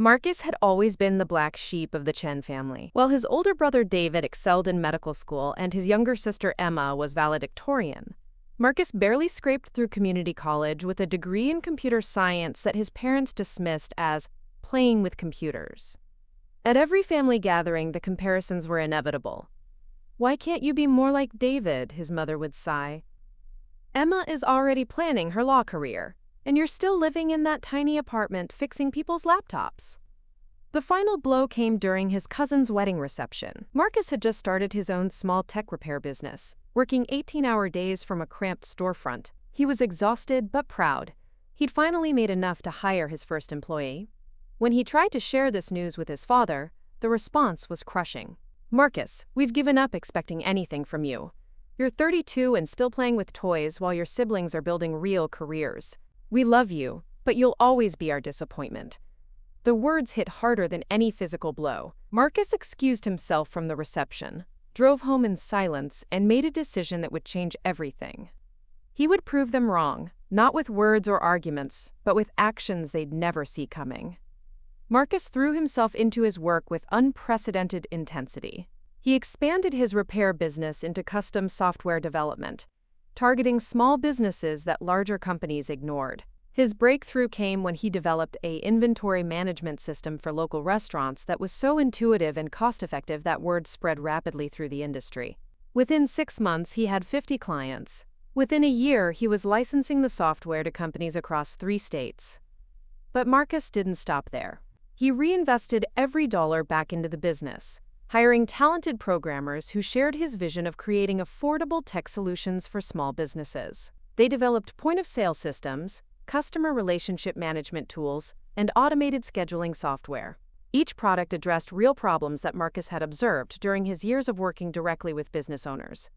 Marcus had always been the black sheep of the Chen family. While his older brother David excelled in medical school and his younger sister Emma was valedictorian, Marcus barely scraped through community college with a degree in computer science that his parents dismissed as playing with computers. At every family gathering, the comparisons were inevitable. "Why can't you be more like David?" his mother would sigh. "Emma is already planning her law career, and you're still living in that tiny apartment fixing people's laptops." The final blow came during his cousin's wedding reception. Marcus had just started his own small tech repair business, working 18-hour days from a cramped storefront. He was exhausted but proud. He'd finally made enough to hire his first employee. When he tried to share this news with his father, the response was crushing. "Marcus, we've given up expecting anything from you. You're 32 and still playing with toys while your siblings are building real careers. We love you, but you'll always be our disappointment." The words hit harder than any physical blow. Marcus excused himself from the reception, drove home in silence, and made a decision that would change everything. He would prove them wrong, not with words or arguments, but with actions they'd never see coming. Marcus threw himself into his work with unprecedented intensity. He expanded his repair business into custom software development, targeting small businesses that larger companies ignored. His breakthrough came when he developed an inventory management system for local restaurants that was so intuitive and cost-effective that word spread rapidly through the industry. Within 6 months, he had 50 clients. Within a year, he was licensing the software to companies across 3 states. But Marcus didn't stop there. He reinvested every dollar back into the business, hiring talented programmers who shared his vision of creating affordable tech solutions for small businesses. They developed point-of-sale systems, customer relationship management tools, and automated scheduling software. Each product addressed real problems that Marcus had observed during his years of working directly with business owners.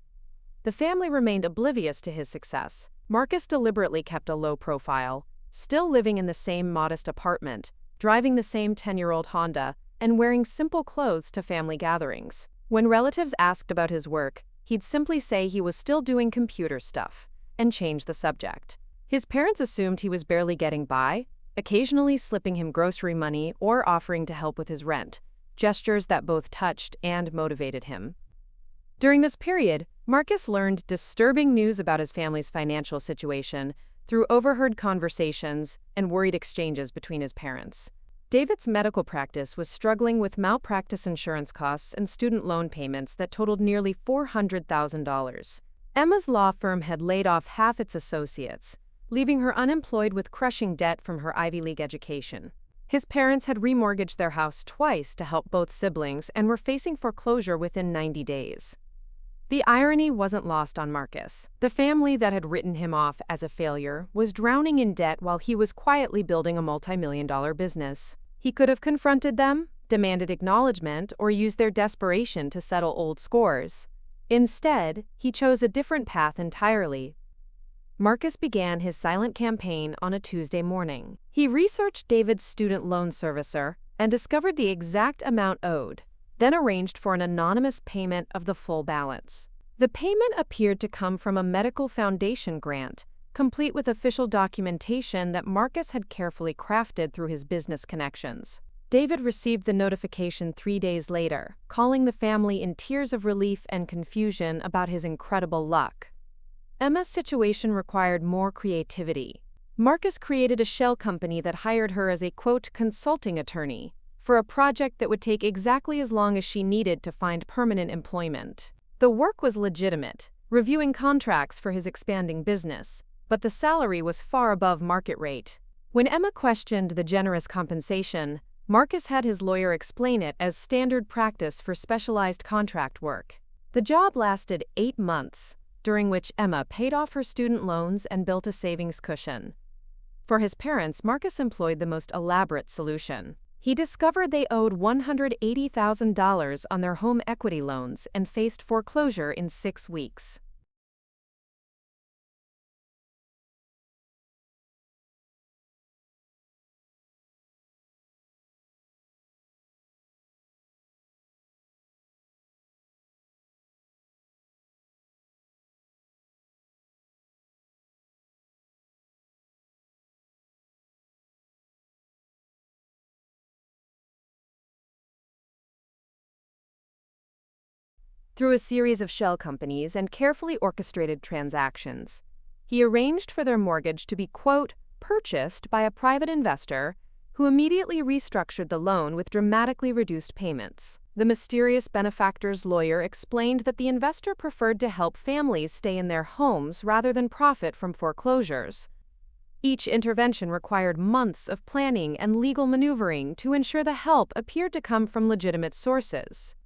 The family remained oblivious to his success. Marcus deliberately kept a low profile, still living in the same modest apartment, driving the same 10-year-old Honda, and wearing simple clothes to family gatherings. When relatives asked about his work, he'd simply say he was still doing computer stuff, and change the subject. His parents assumed he was barely getting by, occasionally slipping him grocery money or offering to help with his rent, gestures that both touched and motivated him. During this period, Marcus learned disturbing news about his family's financial situation through overheard conversations and worried exchanges between his parents. David's medical practice was struggling with malpractice insurance costs and student loan payments that totaled nearly $400,000. Emma's law firm had laid off half its associates, leaving her unemployed with crushing debt from her Ivy League education. His parents had remortgaged their house twice to help both siblings and were facing foreclosure within 90 days. The irony wasn't lost on Marcus. The family that had written him off as a failure was drowning in debt while he was quietly building a multi-million-dollar business. He could have confronted them, demanded acknowledgement, or used their desperation to settle old scores. Instead, he chose a different path entirely. Marcus began his silent campaign on a Tuesday morning. He researched David's student loan servicer and discovered the exact amount owed, then arranged for an anonymous payment of the full balance. The payment appeared to come from a medical foundation grant, complete with official documentation that Marcus had carefully crafted through his business connections. David received the notification 3 days later, calling the family in tears of relief and confusion about his incredible luck. Emma's situation required more creativity. Marcus created a shell company that hired her as a, quote, consulting attorney for a project that would take exactly as long as she needed to find permanent employment. The work was legitimate, reviewing contracts for his expanding business, but the salary was far above market rate. When Emma questioned the generous compensation, Marcus had his lawyer explain it as standard practice for specialized contract work. The job lasted 8 months, during which Emma paid off her student loans and built a savings cushion. For his parents, Marcus employed the most elaborate solution. He discovered they owed $180,000 on their home equity loans and faced foreclosure in 6 weeks. through a series of shell companies and carefully orchestrated transactions. He arranged for their mortgage to be, quote, purchased by a private investor who immediately restructured the loan with dramatically reduced payments. The mysterious benefactor's lawyer explained that the investor preferred to help families stay in their homes rather than profit from foreclosures. Each intervention required months of planning and legal maneuvering to ensure the help appeared to come from legitimate sources.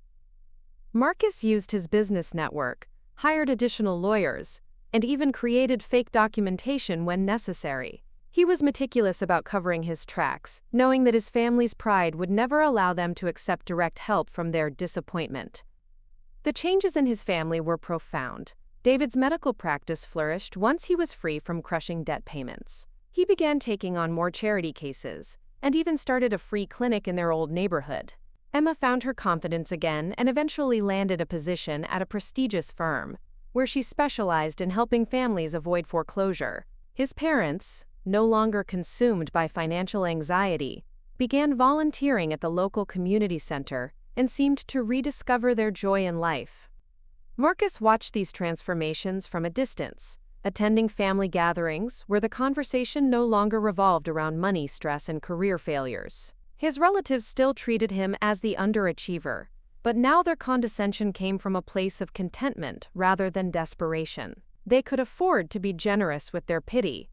Marcus used his business network, hired additional lawyers, and even created fake documentation when necessary. He was meticulous about covering his tracks, knowing that his family's pride would never allow them to accept direct help from their disappointment. The changes in his family were profound. David's medical practice flourished once he was free from crushing debt payments. He began taking on more charity cases, and even started a free clinic in their old neighborhood. Emma found her confidence again and eventually landed a position at a prestigious firm, where she specialized in helping families avoid foreclosure. His parents, no longer consumed by financial anxiety, began volunteering at the local community center and seemed to rediscover their joy in life. Marcus watched these transformations from a distance, attending family gatherings where the conversation no longer revolved around money stress and career failures. His relatives still treated him as the underachiever, but now their condescension came from a place of contentment rather than desperation. They could afford to be generous with their pity.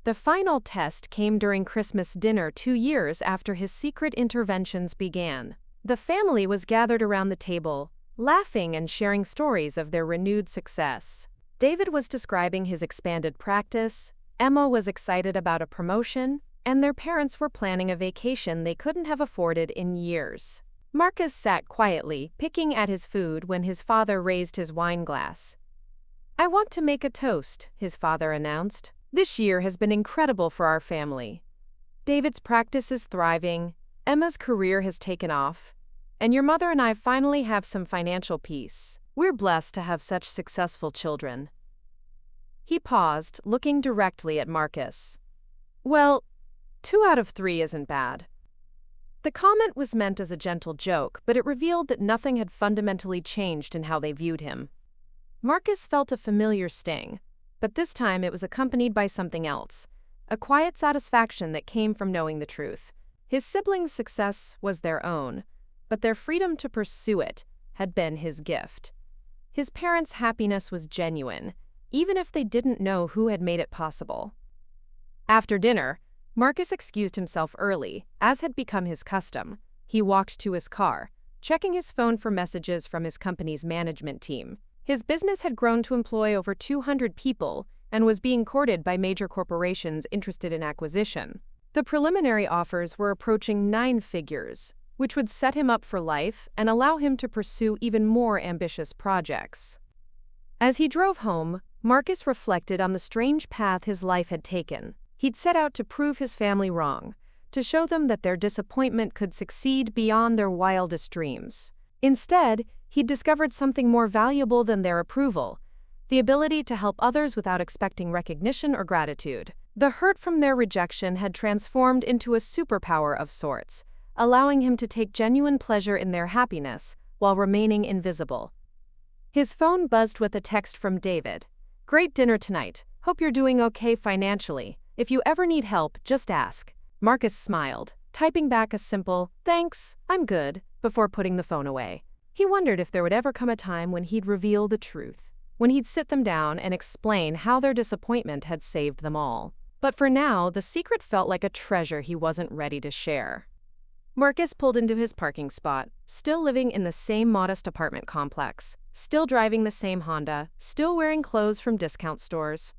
The final test came during Christmas dinner 2 years after his secret interventions began. The family was gathered around the table, laughing and sharing stories of their renewed success. David was describing his expanded practice, Emma was excited about a promotion, and their parents were planning a vacation they couldn't have afforded in years. Marcus sat quietly, picking at his food when his father raised his wine glass. "I want to make a toast," his father announced. "This year has been incredible for our family. David's practice is thriving, Emma's career has taken off, and your mother and I finally have some financial peace. We're blessed to have such successful children." He paused, looking directly at Marcus. "Well, 2 out of 3 isn't bad." The comment was meant as a gentle joke, but it revealed that nothing had fundamentally changed in how they viewed him. Marcus felt a familiar sting, but this time it was accompanied by something else, a quiet satisfaction that came from knowing the truth. His siblings' success was their own, but their freedom to pursue it had been his gift. His parents' happiness was genuine, even if they didn't know who had made it possible. After dinner, Marcus excused himself early, as had become his custom. He walked to his car, checking his phone for messages from his company's management team. His business had grown to employ over 200 people and was being courted by major corporations interested in acquisition. The preliminary offers were approaching 9 figures, which would set him up for life and allow him to pursue even more ambitious projects. As he drove home, Marcus reflected on the strange path his life had taken. He'd set out to prove his family wrong, to show them that their disappointment could succeed beyond their wildest dreams. Instead, he'd discovered something more valuable than their approval, the ability to help others without expecting recognition or gratitude. The hurt from their rejection had transformed into a superpower of sorts, allowing him to take genuine pleasure in their happiness while remaining invisible. His phone buzzed with a text from David. "Great dinner tonight. Hope you're doing okay financially. If you ever need help, just ask." Marcus smiled, typing back a simple, "Thanks, I'm good," before putting the phone away. He wondered if there would ever come a time when he'd reveal the truth, when he'd sit them down and explain how their disappointment had saved them all. But for now, the secret felt like a treasure he wasn't ready to share. Marcus pulled into his parking spot, still living in the same modest apartment complex, still driving the same Honda, still wearing clothes from discount stores.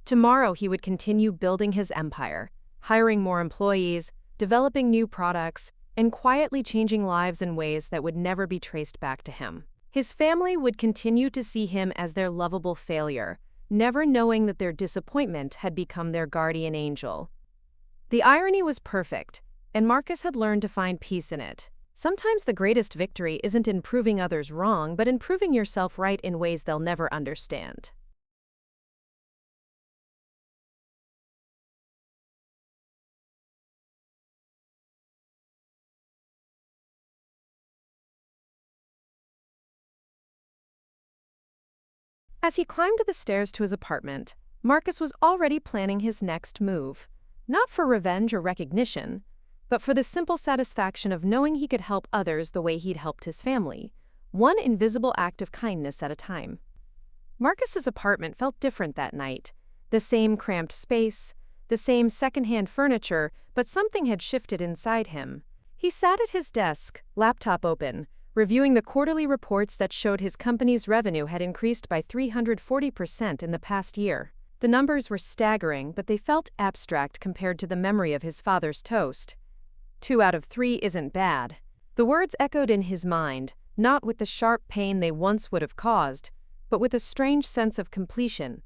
Tomorrow he would continue building his empire, hiring more employees, developing new products, and quietly changing lives in ways that would never be traced back to him. His family would continue to see him as their lovable failure, never knowing that their disappointment had become their guardian angel. The irony was perfect, and Marcus had learned to find peace in it. Sometimes the greatest victory isn't in proving others wrong, but in proving yourself right in ways they'll never understand. As he climbed the stairs to his apartment, Marcus was already planning his next move. Not for revenge or recognition, but for the simple satisfaction of knowing he could help others the way he'd helped his family, one invisible act of kindness at a time. Marcus's apartment felt different that night. The same cramped space, the same secondhand furniture, but something had shifted inside him. He sat at his desk, laptop open, reviewing the quarterly reports that showed his company's revenue had increased by 340% in the past year. The numbers were staggering, but they felt abstract compared to the memory of his father's toast. 2 out of 3 isn't bad. The words echoed in his mind, not with the sharp pain they once would have caused, but with a strange sense of completion.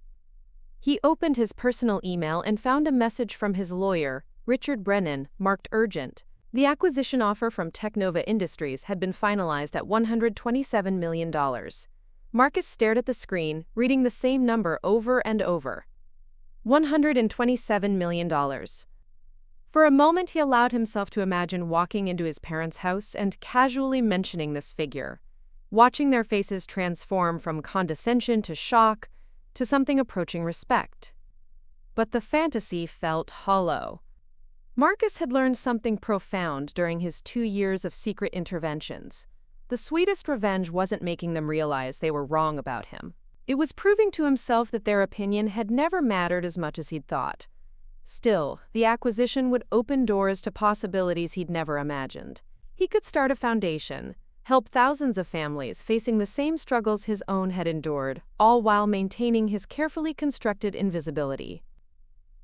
He opened his personal email and found a message from his lawyer, Richard Brennan, marked urgent. The acquisition offer from Technova Industries had been finalized at $127 million. Marcus stared at the screen, reading the same number over and over. $127 million. For a moment he allowed himself to imagine walking into his parents' house and casually mentioning this figure, watching their faces transform from condescension to shock to something approaching respect. But the fantasy felt hollow. Marcus had learned something profound during his 2 years of secret interventions. The sweetest revenge wasn't making them realize they were wrong about him. It was proving to himself that their opinion had never mattered as much as he'd thought. Still, the acquisition would open doors to possibilities he'd never imagined. He could start a foundation, help thousands of families facing the same struggles his own had endured, all while maintaining his carefully constructed invisibility.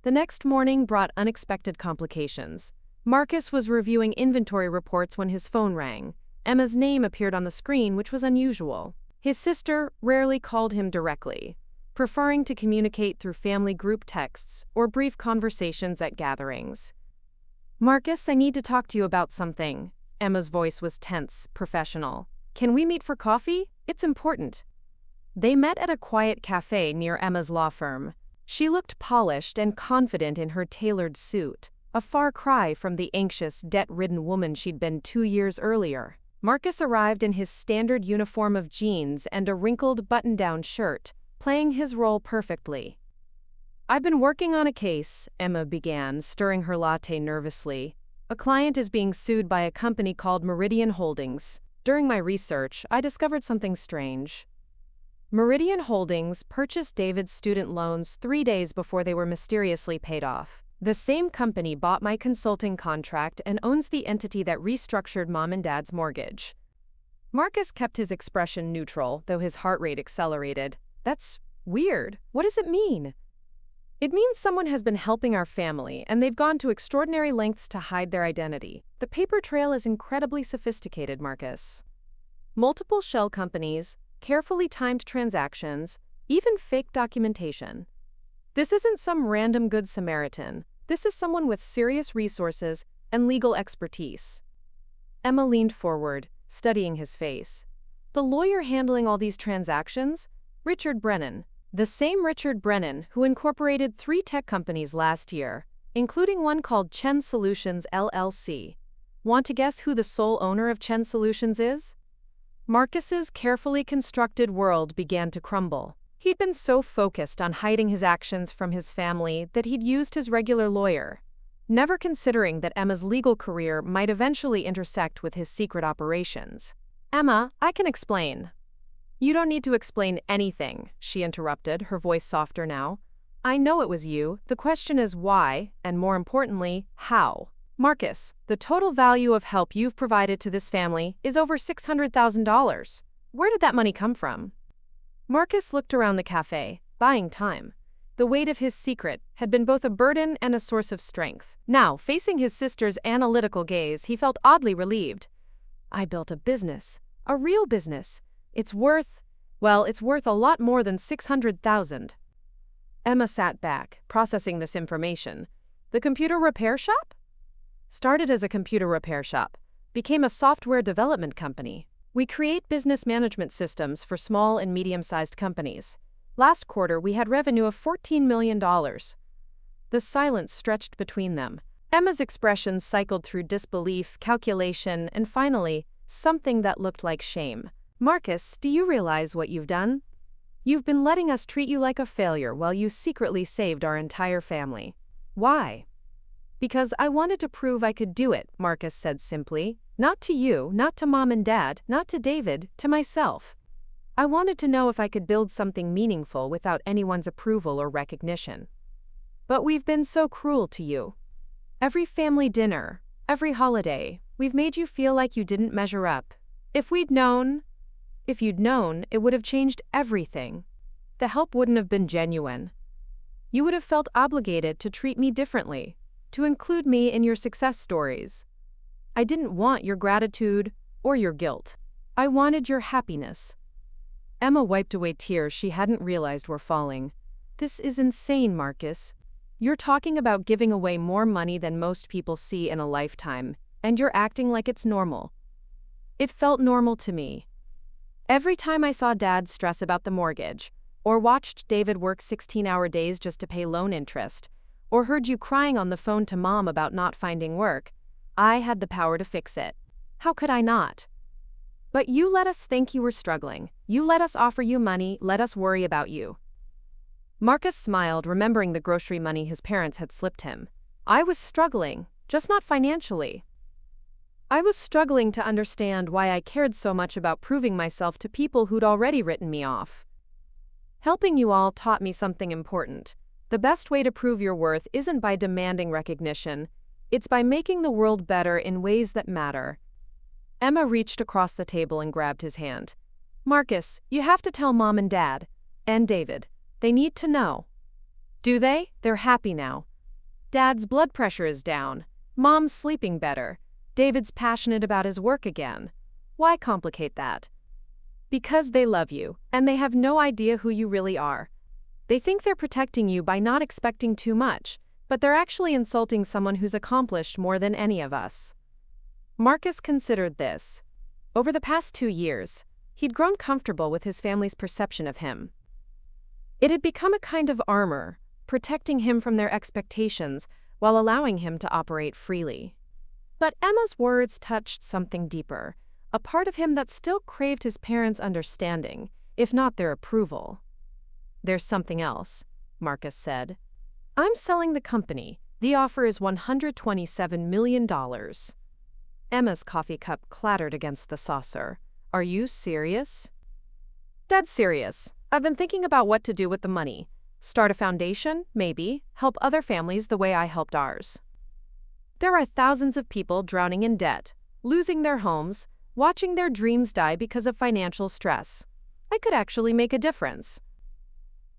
The next morning brought unexpected complications. Marcus was reviewing inventory reports when his phone rang. Emma's name appeared on the screen, which was unusual. His sister rarely called him directly, preferring to communicate through family group texts or brief conversations at gatherings. "Marcus, I need to talk to you about something." Emma's voice was tense, professional. "Can we meet for coffee? It's important." They met at a quiet cafe near Emma's law firm. She looked polished and confident in her tailored suit, a far cry from the anxious, debt-ridden woman she'd been 2 years earlier. Marcus arrived in his standard uniform of jeans and a wrinkled button-down shirt, playing his role perfectly. "I've been working on a case," Emma began, stirring her latte nervously. "A client is being sued by a company called Meridian Holdings. During my research, I discovered something strange. Meridian Holdings purchased David's student loans 3 days before they were mysteriously paid off. The same company bought my consulting contract and owns the entity that restructured Mom and Dad's mortgage." Marcus kept his expression neutral, though his heart rate accelerated. "That's weird. What does it mean?" "It means someone has been helping our family, and they've gone to extraordinary lengths to hide their identity. The paper trail is incredibly sophisticated, Marcus. Multiple shell companies, carefully timed transactions, even fake documentation. This isn't some random good Samaritan. This is someone with serious resources and legal expertise." Emma leaned forward, studying his face. "The lawyer handling all these transactions? Richard Brennan. The same Richard Brennan who incorporated 3 tech companies last year, including one called Chen Solutions LLC. Want to guess who the sole owner of Chen Solutions is?" Marcus's carefully constructed world began to crumble. He'd been so focused on hiding his actions from his family that he'd used his regular lawyer, never considering that Emma's legal career might eventually intersect with his secret operations. "Emma, I can explain." "You don't need to explain anything," she interrupted, her voice softer now. "I know it was you. The question is why, and more importantly, how. Marcus, the total value of help you've provided to this family is over $600,000. Where did that money come from?" Marcus looked around the cafe, buying time. The weight of his secret had been both a burden and a source of strength. Now, facing his sister's analytical gaze, he felt oddly relieved. "I built a business. A real business. It's worth a lot more than $600,000. Emma sat back, processing this information. "The computer repair shop?" "Started as a computer repair shop. Became a software development company. We create business management systems for small and medium-sized companies. Last quarter, we had revenue of $14 million. The silence stretched between them. Emma's expression cycled through disbelief, calculation, and finally, something that looked like shame. "Marcus, do you realize what you've done?" You've been letting us treat you like a failure while you secretly saved our entire family. Why? Because I wanted to prove I could do it, Marcus said simply. Not to you, not to Mom and Dad, not to David, to myself. I wanted to know if I could build something meaningful without anyone's approval or recognition. But we've been so cruel to you. Every family dinner, every holiday, we've made you feel like you didn't measure up. If you'd known, it would have changed everything. The help wouldn't have been genuine. You would have felt obligated to treat me differently, to include me in your success stories. I didn't want your gratitude or your guilt. I wanted your happiness. Emma wiped away tears she hadn't realized were falling. This is insane, Marcus. You're talking about giving away more money than most people see in a lifetime, and you're acting like it's normal. It felt normal to me. Every time I saw Dad stress about the mortgage, or watched David work 16-hour days just to pay loan interest, or heard you crying on the phone to Mom about not finding work, I had the power to fix it. How could I not? But you let us think you were struggling. You let us offer you money, let us worry about you. Marcus smiled, remembering the grocery money his parents had slipped him. I was struggling, just not financially. I was struggling to understand why I cared so much about proving myself to people who'd already written me off. Helping you all taught me something important. The best way to prove your worth isn't by demanding recognition. It's by making the world better in ways that matter. Emma reached across the table and grabbed his hand. Marcus, you have to tell Mom and Dad. And David. They need to know. Do they? They're happy now. Dad's blood pressure is down. Mom's sleeping better. David's passionate about his work again. Why complicate that? Because they love you, and they have no idea who you really are. They think they're protecting you by not expecting too much, but they're actually insulting someone who's accomplished more than any of us. Marcus considered this. Over the past 2 years, he'd grown comfortable with his family's perception of him. It had become a kind of armor, protecting him from their expectations while allowing him to operate freely. But Emma's words touched something deeper, a part of him that still craved his parents' understanding, if not their approval. There's something else, Marcus said. I'm selling the company. The offer is $127 million. Emma's coffee cup clattered against the saucer. Are you serious? Dead serious. I've been thinking about what to do with the money. Start a foundation, maybe. Help other families the way I helped ours. There are thousands of people drowning in debt, losing their homes, watching their dreams die because of financial stress. I could actually make a difference.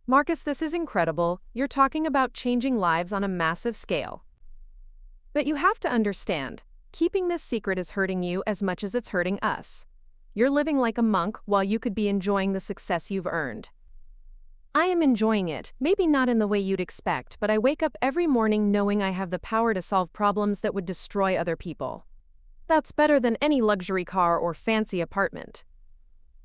Marcus, this is incredible. You're talking about changing lives on a massive scale. But you have to understand, keeping this secret is hurting you as much as it's hurting us. You're living like a monk while you could be enjoying the success you've earned. I am enjoying it, maybe not in the way you'd expect, but I wake up every morning knowing I have the power to solve problems that would destroy other people. That's better than any luxury car or fancy apartment.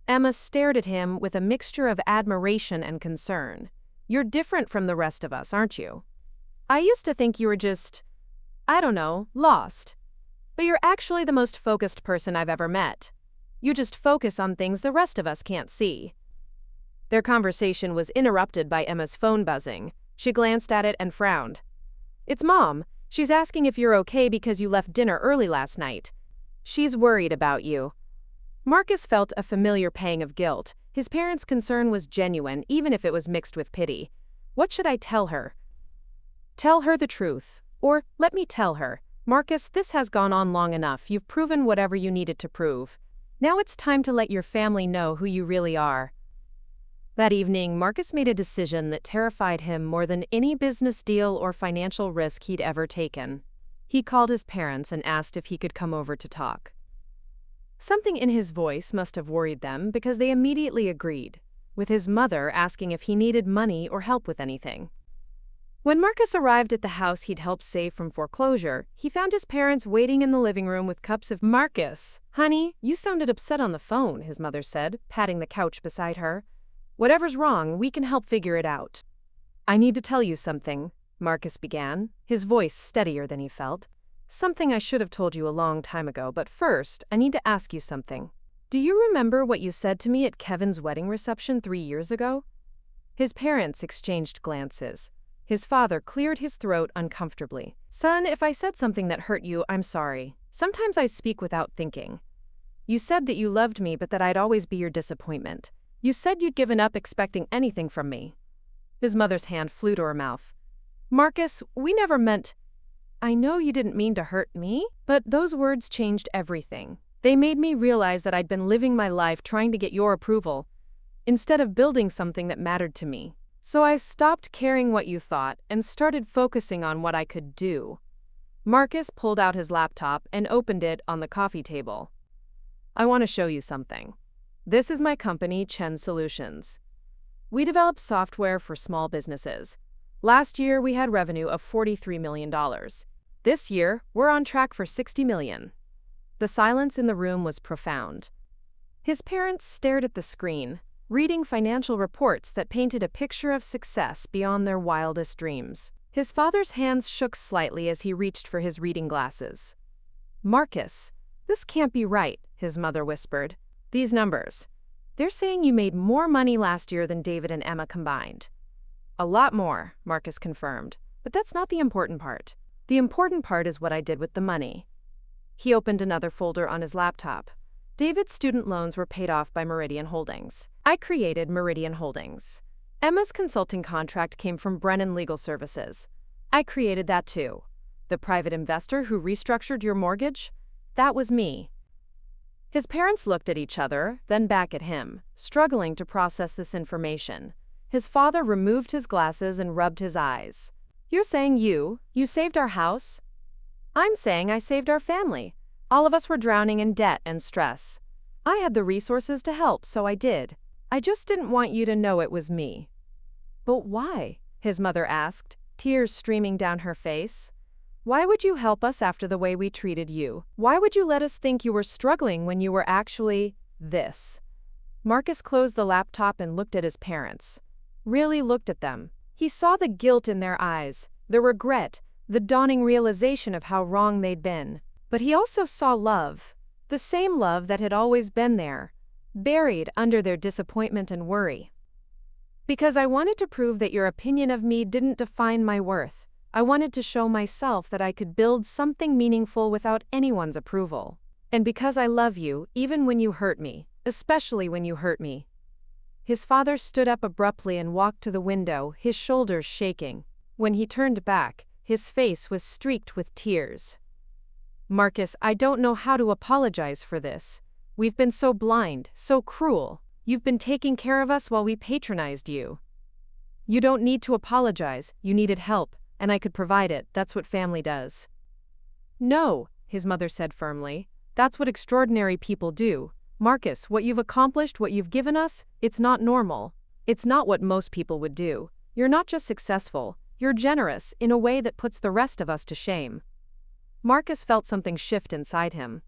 Emma stared at him with a mixture of admiration and concern. You're different from the rest of us, aren't you? I used to think you were just, lost. But you're actually the most focused person I've ever met. You just focus on things the rest of us can't see. Their conversation was interrupted by Emma's phone buzzing. She glanced at it and frowned. It's Mom. She's asking if you're okay because you left dinner early last night. She's worried about you. Marcus felt a familiar pang of guilt. His parents' concern was genuine, even if it was mixed with pity. What should I tell her? Tell her the truth. Or, let me tell her. Marcus, this has gone on long enough. You've proven whatever you needed to prove. Now it's time to let your family know who you really are. That evening, Marcus made a decision that terrified him more than any business deal or financial risk he'd ever taken. He called his parents and asked if he could come over to talk. Something in his voice must have worried them because they immediately agreed, with his mother asking if he needed money or help with anything. When Marcus arrived at the house he'd helped save from foreclosure, he found his parents waiting in the living room with cups of Marcus. Honey, you sounded upset on the phone, his mother said, patting the couch beside her. Whatever's wrong, we can help figure it out. I need to tell you something, Marcus began, his voice steadier than he felt. Something I should have told you a long time ago, but first, I need to ask you something. Do you remember what you said to me at Kevin's wedding reception 3 years ago? His parents exchanged glances. His father cleared his throat uncomfortably. Son, if I said something that hurt you, I'm sorry. Sometimes I speak without thinking. You said that you loved me, but that I'd always be your disappointment. You said you'd given up expecting anything from me. His mother's hand flew to her mouth. Marcus, we never meant… I know you didn't mean to hurt me, but those words changed everything. They made me realize that I'd been living my life trying to get your approval, instead of building something that mattered to me. So I stopped caring what you thought and started focusing on what I could do. Marcus pulled out his laptop and opened it on the coffee table. I want to show you something. This is my company, Chen Solutions. We develop software for small businesses. Last year, we had revenue of $43 million. This year, we're on track for $60 million. The silence in the room was profound. His parents stared at the screen, reading financial reports that painted a picture of success beyond their wildest dreams. His father's hands shook slightly as he reached for his reading glasses. Marcus, this can't be right, his mother whispered. These numbers. They're saying you made more money last year than David and Emma combined. A lot more, Marcus confirmed. But that's not the important part. The important part is what I did with the money. He opened another folder on his laptop. David's student loans were paid off by Meridian Holdings. I created Meridian Holdings. Emma's consulting contract came from Brennan Legal Services. I created that too. The private investor who restructured your mortgage? That was me. His parents looked at each other, then back at him, struggling to process this information. His father removed his glasses and rubbed his eyes. You're saying you saved our house? I'm saying I saved our family. All of us were drowning in debt and stress. I had the resources to help, so I did. I just didn't want you to know it was me. But why? His mother asked, tears streaming down her face. Why would you help us after the way we treated you? Why would you let us think you were struggling when you were actually this? Marcus closed the laptop and looked at his parents. Really looked at them. He saw the guilt in their eyes, the regret, the dawning realization of how wrong they'd been. But he also saw love, the same love that had always been there, buried under their disappointment and worry. Because I wanted to prove that your opinion of me didn't define my worth. I wanted to show myself that I could build something meaningful without anyone's approval. And because I love you, even when you hurt me, especially when you hurt me. His father stood up abruptly and walked to the window, his shoulders shaking. When he turned back, his face was streaked with tears. Marcus, I don't know how to apologize for this. We've been so blind, so cruel. You've been taking care of us while we patronized you. You don't need to apologize, you needed help, and I could provide it. That's what family does. No, his mother said firmly. That's what extraordinary people do. Marcus, what you've accomplished, what you've given us, it's not normal. It's not what most people would do. You're not just successful, you're generous in a way that puts the rest of us to shame. Marcus felt something shift inside him.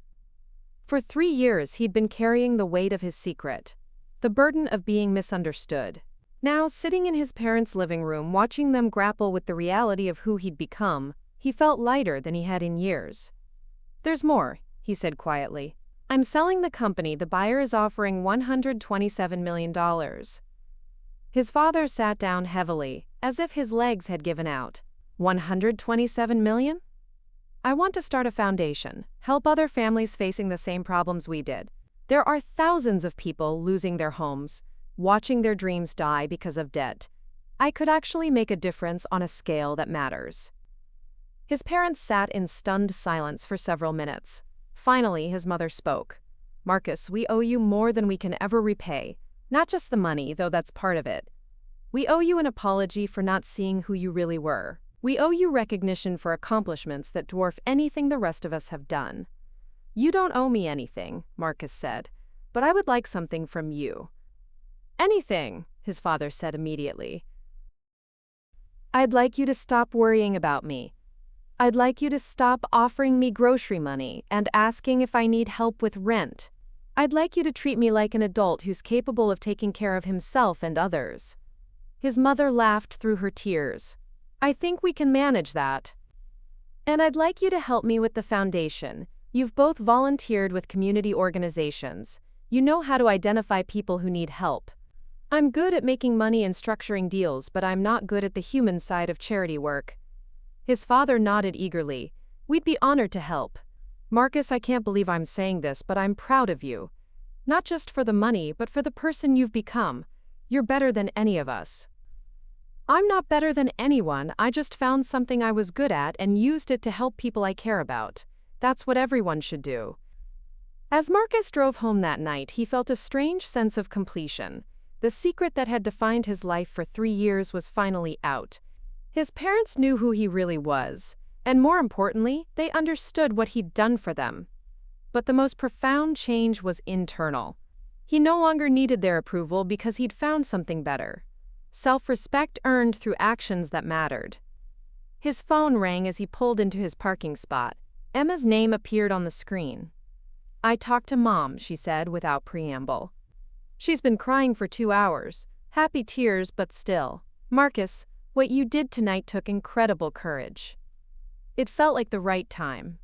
For 3 years he'd been carrying the weight of his secret, the burden of being misunderstood. Now, sitting in his parents' living room watching them grapple with the reality of who he'd become, he felt lighter than he had in years. There's more, he said quietly. I'm selling the company. The buyer is offering $127 million. His father sat down heavily, as if his legs had given out. $127 million? I want to start a foundation, help other families facing the same problems we did. There are thousands of people losing their homes, watching their dreams die because of debt. I could actually make a difference on a scale that matters. His parents sat in stunned silence for several minutes. Finally, his mother spoke. Marcus, we owe you more than we can ever repay. Not just the money, though that's part of it. We owe you an apology for not seeing who you really were. We owe you recognition for accomplishments that dwarf anything the rest of us have done. You don't owe me anything, Marcus said, but I would like something from you. Anything, his father said immediately. I'd like you to stop worrying about me. I'd like you to stop offering me grocery money and asking if I need help with rent. I'd like you to treat me like an adult who's capable of taking care of himself and others. His mother laughed through her tears. I think we can manage that. And I'd like you to help me with the foundation. You've both volunteered with community organizations. You know how to identify people who need help. I'm good at making money and structuring deals, but I'm not good at the human side of charity work." His father nodded eagerly. "We'd be honored to help. Marcus, I can't believe I'm saying this, but I'm proud of you. Not just for the money, but for the person you've become. You're better than any of us." "I'm not better than anyone, I just found something I was good at and used it to help people I care about. That's what everyone should do." As Marcus drove home that night, he felt a strange sense of completion. The secret that had defined his life for 3 years was finally out. His parents knew who he really was, and more importantly, they understood what he'd done for them. But the most profound change was internal. He no longer needed their approval because he'd found something better. Self-respect earned through actions that mattered. His phone rang as he pulled into his parking spot. Emma's name appeared on the screen. "I talked to Mom," she said without preamble. "She's been crying for 2 hours. Happy tears, but still. Marcus, what you did tonight took incredible courage. It felt like the right time.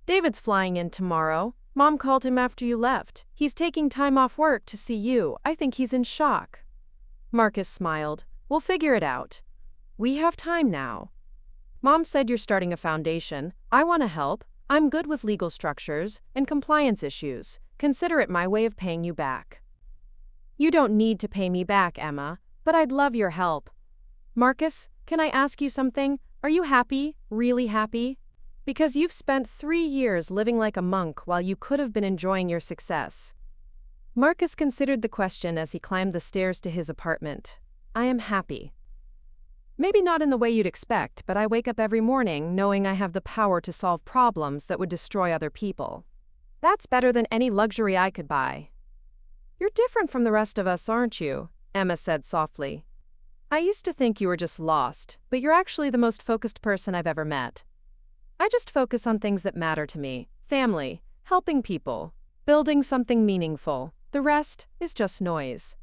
David's flying in tomorrow. Mom called him after you left. He's taking time off work to see you. I think he's in shock." Marcus smiled. "We'll figure it out. We have time now. Mom said you're starting a foundation. I want to help. I'm good with legal structures and compliance issues. Consider it my way of paying you back." "You don't need to pay me back, Emma, but I'd love your help. Marcus, can I ask you something? Are you happy, really happy? Because you've spent 3 years living like a monk while you could have been enjoying your success." Marcus considered the question as he climbed the stairs to his apartment. "I am happy. Maybe not in the way you'd expect, but I wake up every morning knowing I have the power to solve problems that would destroy other people. That's better than any luxury I could buy." "You're different from the rest of us, aren't you?" Emma said softly. "I used to think you were just lost, but you're actually the most focused person I've ever met. I just focus on things that matter to me: family, helping people, building something meaningful. The rest is just noise."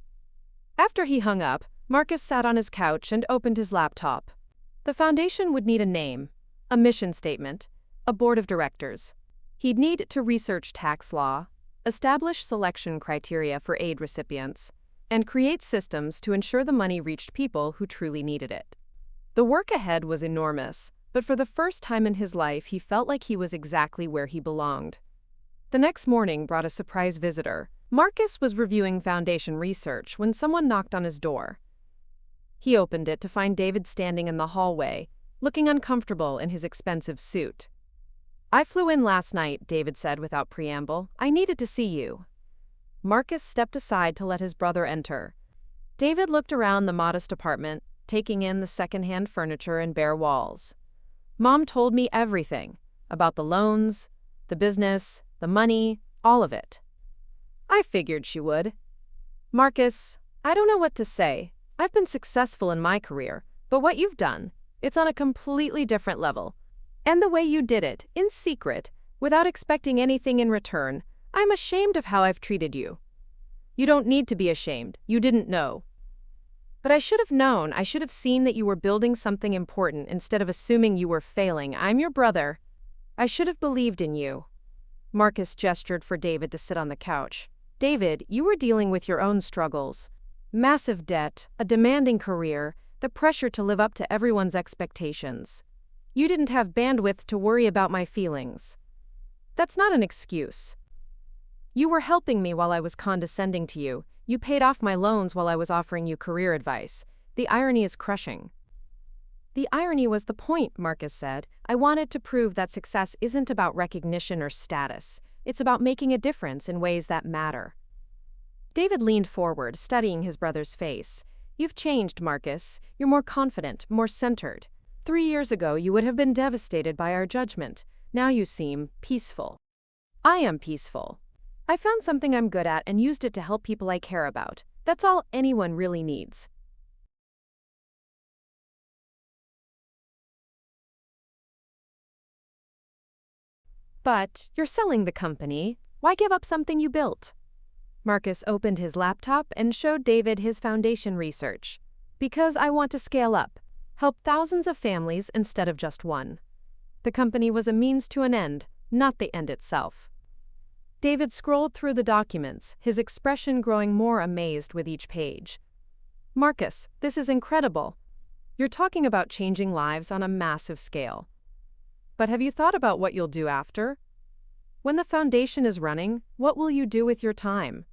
After he hung up, Marcus sat on his couch and opened his laptop. The foundation would need a name, a mission statement, a board of directors. He'd need to research tax law, establish selection criteria for aid recipients, and create systems to ensure the money reached people who truly needed it. The work ahead was enormous, but for the first time in his life he felt like he was exactly where he belonged. The next morning brought a surprise visitor. Marcus was reviewing foundation research when someone knocked on his door. He opened it to find David standing in the hallway, looking uncomfortable in his expensive suit. "I flew in last night," David said without preamble. "I needed to see you." Marcus stepped aside to let his brother enter. David looked around the modest apartment, taking in the second-hand furniture and bare walls. "Mom told me everything about the loans, the business, the money, all of it. I figured she would. Marcus, I don't know what to say. I've been successful in my career, but what you've done, it's on a completely different level. And the way you did it, in secret, without expecting anything in return, I'm ashamed of how I've treated you." "You don't need to be ashamed. You didn't know." "But I should have known. I should have seen that you were building something important instead of assuming you were failing. I'm your brother. I should have believed in you." Marcus gestured for David to sit on the couch. "David, you were dealing with your own struggles. Massive debt, a demanding career, the pressure to live up to everyone's expectations. You didn't have bandwidth to worry about my feelings. That's not an excuse. You were helping me while I was condescending to you. You paid off my loans while I was offering you career advice. The irony is crushing." "The irony was the point," Marcus said. "I wanted to prove that success isn't about recognition or status. It's about making a difference in ways that matter." David leaned forward, studying his brother's face. "You've changed, Marcus. You're more confident, more centered. 3 years ago, you would have been devastated by our judgment. Now you seem peaceful." "I am peaceful. I found something I'm good at and used it to help people I care about. That's all anyone really needs." "But you're selling the company. Why give up something you built?" Marcus opened his laptop and showed David his foundation research. "Because I want to scale up, help thousands of families instead of just one. The company was a means to an end, not the end itself." David scrolled through the documents, his expression growing more amazed with each page. "Marcus, this is incredible. You're talking about changing lives on a massive scale. But have you thought about what you'll do after? When the foundation is running, what will you do with your time?"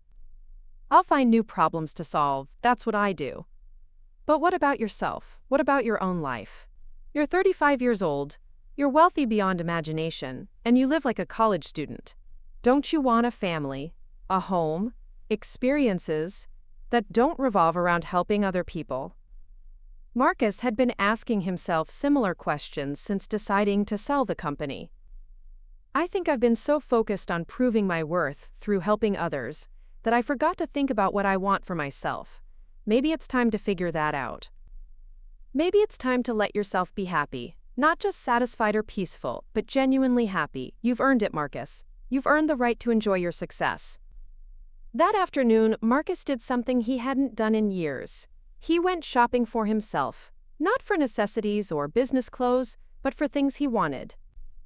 "I'll find new problems to solve, that's what I do." "But what about yourself? What about your own life? You're 35 years old, you're wealthy beyond imagination, and you live like a college student. Don't you want a family, a home, experiences that don't revolve around helping other people?" Marcus had been asking himself similar questions since deciding to sell the company. "I think I've been so focused on proving my worth through helping others that I forgot to think about what I want for myself. Maybe it's time to figure that out. Maybe it's time to let yourself be happy, not just satisfied or peaceful, but genuinely happy. You've earned it, Marcus. You've earned the right to enjoy your success." That afternoon, Marcus did something he hadn't done in years. He went shopping for himself, not for necessities or business clothes, but for things he wanted.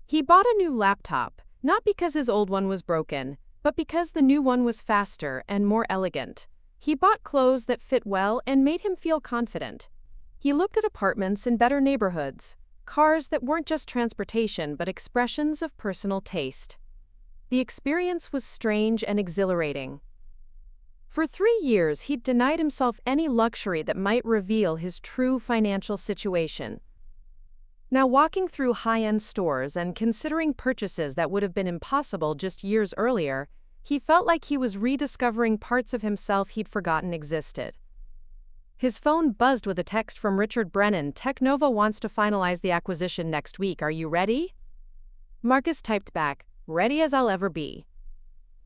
He bought a new laptop, not because his old one was broken, but because the new one was faster and more elegant. He bought clothes that fit well and made him feel confident. He looked at apartments in better neighborhoods, cars that weren't just transportation but expressions of personal taste. The experience was strange and exhilarating. For 3 years, he'd denied himself any luxury that might reveal his true financial situation. Now, walking through high-end stores and considering purchases that would have been impossible just years earlier, he felt like he was rediscovering parts of himself he'd forgotten existed. His phone buzzed with a text from Richard Brennan. "Technova wants to finalize the acquisition next week. Are you ready?" Marcus typed back, "Ready as I'll ever be."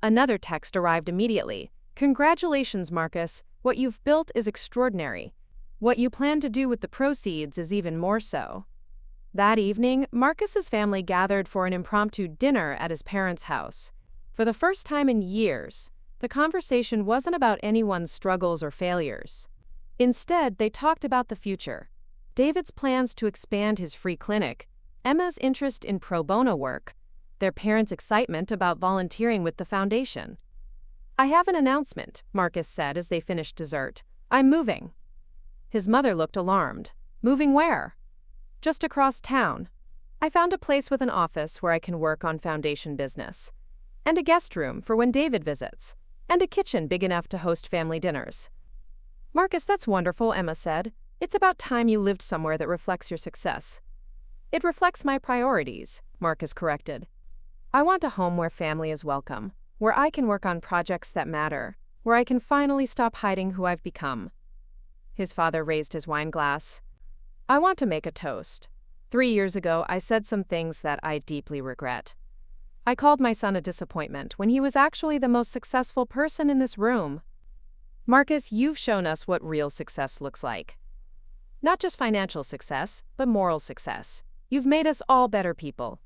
Another text arrived immediately. "Congratulations, Marcus. What you've built is extraordinary. What you plan to do with the proceeds is even more so." That evening, Marcus's family gathered for an impromptu dinner at his parents' house. For the first time in years, the conversation wasn't about anyone's struggles or failures. Instead, they talked about the future. David's plans to expand his free clinic, Emma's interest in pro bono work, their parents' excitement about volunteering with the foundation. "I have an announcement," Marcus said as they finished dessert. "I'm moving." His mother looked alarmed. "Moving where?" "Just across town. I found a place with an office where I can work on foundation business. And a guest room for when David visits. And a kitchen big enough to host family dinners." "Marcus, that's wonderful," Emma said. "It's about time you lived somewhere that reflects your success." "It reflects my priorities," Marcus corrected. "I want a home where family is welcome, where I can work on projects that matter, where I can finally stop hiding who I've become." His father raised his wine glass. "I want to make a toast. 3 years ago, I said some things that I deeply regret. I called my son a disappointment when he was actually the most successful person in this room. Marcus, you've shown us what real success looks like. Not just financial success, but moral success. You've made us all better people."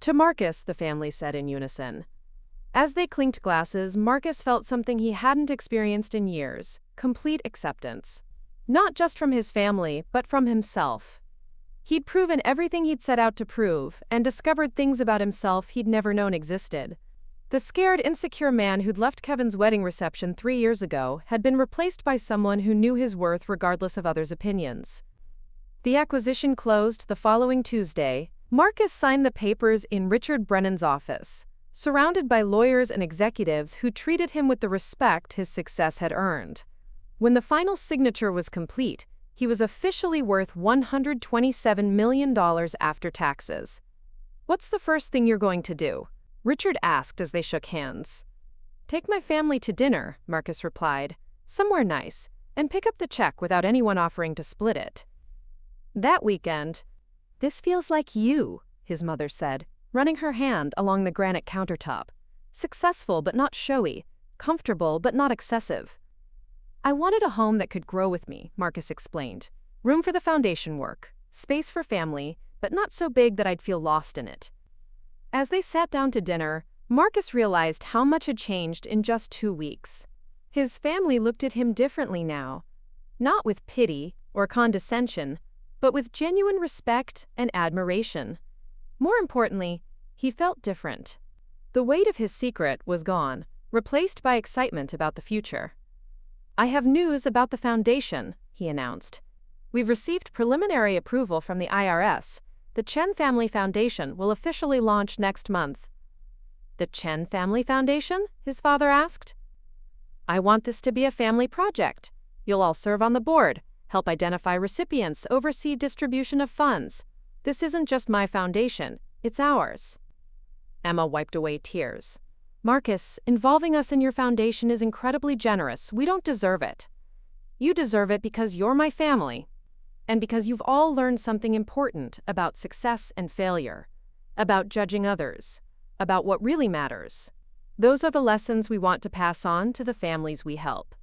To Marcus, the family said in unison. As they clinked glasses, Marcus felt something he hadn't experienced in years: complete acceptance. Not just from his family, but from himself. He'd proven everything he'd set out to prove, and discovered things about himself he'd never known existed. The scared, insecure man who'd left Kevin's wedding reception 3 years ago had been replaced by someone who knew his worth regardless of others' opinions. The acquisition closed the following Tuesday. Marcus signed the papers in Richard Brennan's office, surrounded by lawyers and executives who treated him with the respect his success had earned. When the final signature was complete, he was officially worth $127 million after taxes. "What's the first thing you're going to do?" Richard asked as they shook hands. "Take my family to dinner," Marcus replied, "somewhere nice, and pick up the check without anyone offering to split it." That weekend, "This feels like you," his mother said, running her hand along the granite countertop. "Successful but not showy, comfortable but not excessive." "I wanted a home that could grow with me," Marcus explained. "Room for the foundation work, space for family, but not so big that I'd feel lost in it." As they sat down to dinner, Marcus realized how much had changed in just 2 weeks. His family looked at him differently now, not with pity or condescension, but with genuine respect and admiration. More importantly, he felt different. The weight of his secret was gone, replaced by excitement about the future. "I have news about the foundation," he announced. "We've received preliminary approval from the IRS. The Chen Family Foundation will officially launch next month." "The Chen Family Foundation?" his father asked. "I want this to be a family project. You'll all serve on the board, help identify recipients, oversee distribution of funds. This isn't just my foundation, it's ours." Emma wiped away tears. "Marcus, involving us in your foundation is incredibly generous. We don't deserve it. You deserve it because you're my family. And because you've all learned something important about success and failure, about judging others, about what really matters. Those are the lessons we want to pass on to the families we help."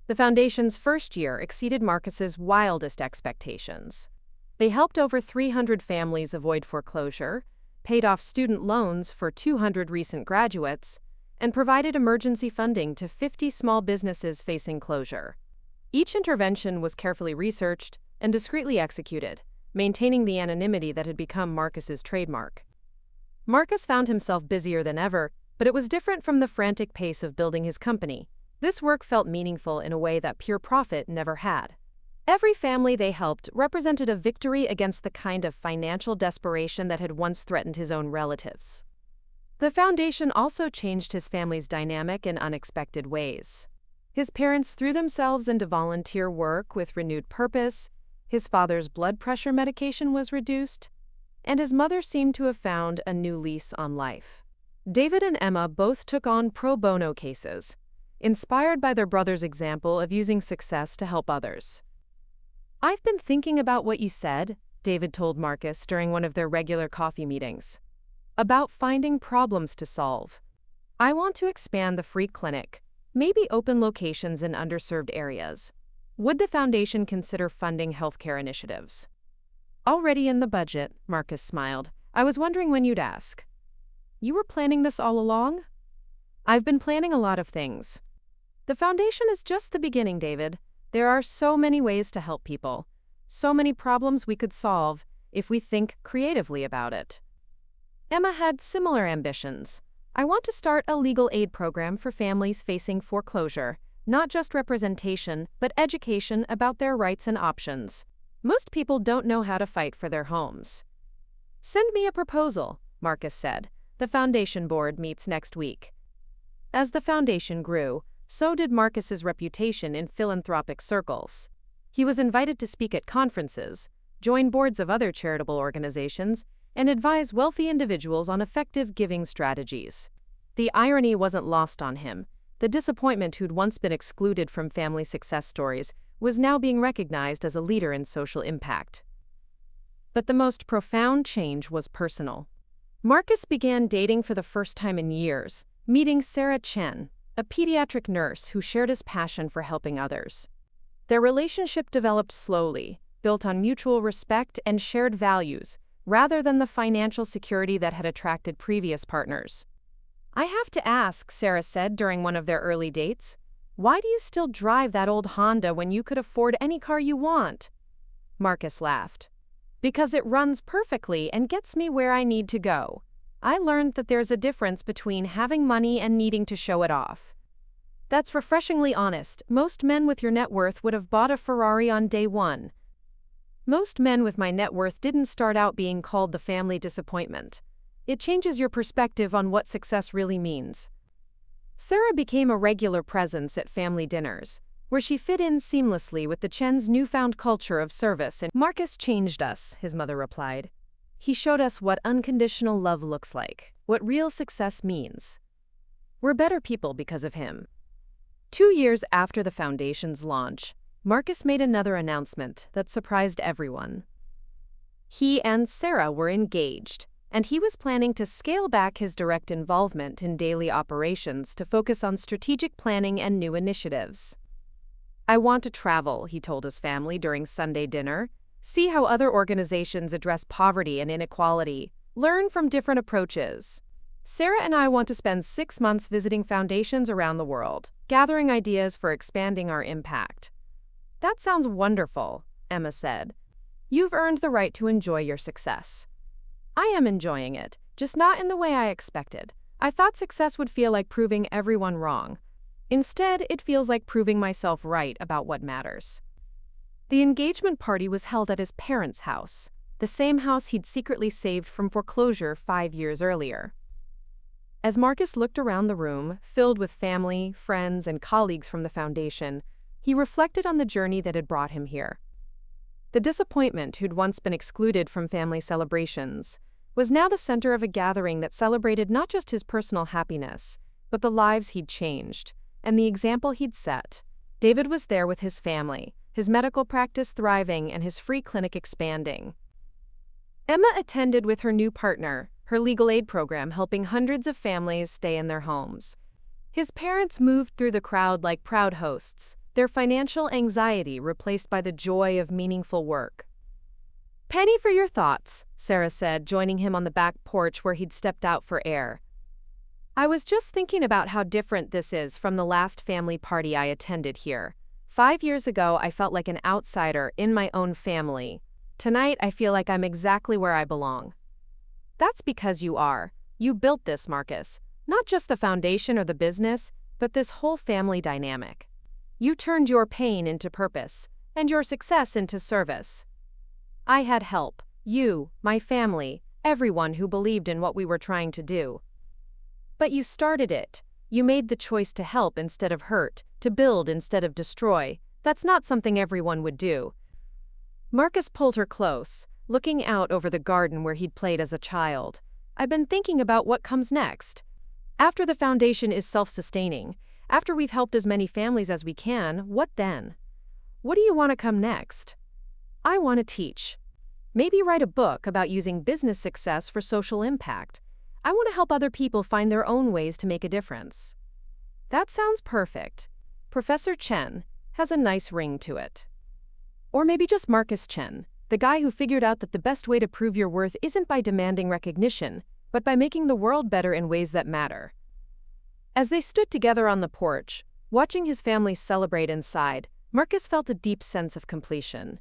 The foundation's first year exceeded Marcus's wildest expectations. They helped over 300 families avoid foreclosure, paid off student loans for 200 recent graduates, and provided emergency funding to 50 small businesses facing closure. Each intervention was carefully researched and discreetly executed, maintaining the anonymity that had become Marcus's trademark. Marcus found himself busier than ever, but it was different from the frantic pace of building his company. This work felt meaningful in a way that pure profit never had. Every family they helped represented a victory against the kind of financial desperation that had once threatened his own relatives. The foundation also changed his family's dynamic in unexpected ways. His parents threw themselves into volunteer work with renewed purpose, his father's blood pressure medication was reduced, and his mother seemed to have found a new lease on life. David and Emma both took on pro bono cases, inspired by their brother's example of using success to help others. "I've been thinking about what you said," David told Marcus during one of their regular coffee meetings, "about finding problems to solve. I want to expand the free clinic, maybe open locations in underserved areas. Would the foundation consider funding healthcare initiatives?" "Already in the budget," Marcus smiled. "I was wondering when you'd ask." "You were planning this all along?" "I've been planning a lot of things. The foundation is just the beginning, David. There are so many ways to help people, so many problems we could solve if we think creatively about it." Emma had similar ambitions. "I want to start a legal aid program for families facing foreclosure, not just representation, but education about their rights and options. Most people don't know how to fight for their homes." "Send me a proposal," Marcus said. "The foundation board meets next week." As the foundation grew, so did Marcus's reputation in philanthropic circles. He was invited to speak at conferences, join boards of other charitable organizations, and advise wealthy individuals on effective giving strategies. The irony wasn't lost on him. The disappointment who'd once been excluded from family success stories was now being recognized as a leader in social impact. But the most profound change was personal. Marcus began dating for the first time in years, meeting Sarah Chen, a pediatric nurse who shared his passion for helping others. Their relationship developed slowly, built on mutual respect and shared values, rather than the financial security that had attracted previous partners. "I have to ask," Sarah said during one of their early dates, "why do you still drive that old Honda when you could afford any car you want?" Marcus laughed. "Because it runs perfectly and gets me where I need to go. I learned that there's a difference between having money and needing to show it off." "That's refreshingly honest. Most men with your net worth would have bought a Ferrari on day one." "Most men with my net worth didn't start out being called the family disappointment. It changes your perspective on what success really means." Sarah became a regular presence at family dinners, where she fit in seamlessly with the Chen's newfound culture of service. And "Marcus changed us," his mother replied. "He showed us what unconditional love looks like, what real success means. We're better people because of him." 2 years after the foundation's launch, Marcus made another announcement that surprised everyone. He and Sarah were engaged, and he was planning to scale back his direct involvement in daily operations to focus on strategic planning and new initiatives. "I want to travel," he told his family during Sunday dinner, "see how other organizations address poverty and inequality, learn from different approaches. Sarah and I want to spend 6 months visiting foundations around the world, gathering ideas for expanding our impact." "That sounds wonderful," Emma said. "You've earned the right to enjoy your success." "I am enjoying it, just not in the way I expected. I thought success would feel like proving everyone wrong. Instead, it feels like proving myself right about what matters. The engagement party was held at his parents' house, the same house he'd secretly saved from foreclosure 5 years earlier. As Marcus looked around the room, filled with family, friends, and colleagues from the foundation, he reflected on the journey that had brought him here. The disappointment who'd once been excluded from family celebrations was now the center of a gathering that celebrated not just his personal happiness, but the lives he'd changed, and the example he'd set. David was there with his family, his medical practice thriving and his free clinic expanding. Emma attended with her new partner, her legal aid program helping hundreds of families stay in their homes. His parents moved through the crowd like proud hosts, their financial anxiety replaced by the joy of meaningful work. "Penny for your thoughts," Sarah said, joining him on the back porch where he'd stepped out for air. "I was just thinking about how different this is from the last family party I attended here. 5 years ago, I felt like an outsider in my own family. Tonight, I feel like I'm exactly where I belong." "That's because you are. You built this, Marcus. Not just the foundation or the business, but this whole family dynamic. You turned your pain into purpose, and your success into service. I had help. You, my family, everyone who believed in what we were trying to do. But you started it. You made the choice to help instead of hurt, to build instead of destroy. That's not something everyone would do." Marcus pulled her close, looking out over the garden where he'd played as a child. "I've been thinking about what comes next. After the foundation is self-sustaining, after we've helped as many families as we can, what then? What do you want to come next?" "I want to teach. Maybe write a book about using business success for social impact. I want to help other people find their own ways to make a difference." "That sounds perfect. Professor Chen has a nice ring to it." Or maybe just Marcus Chen, the guy who figured out that the best way to prove your worth isn't by demanding recognition, but by making the world better in ways that matter. As they stood together on the porch, watching his family celebrate inside, Marcus felt a deep sense of completion.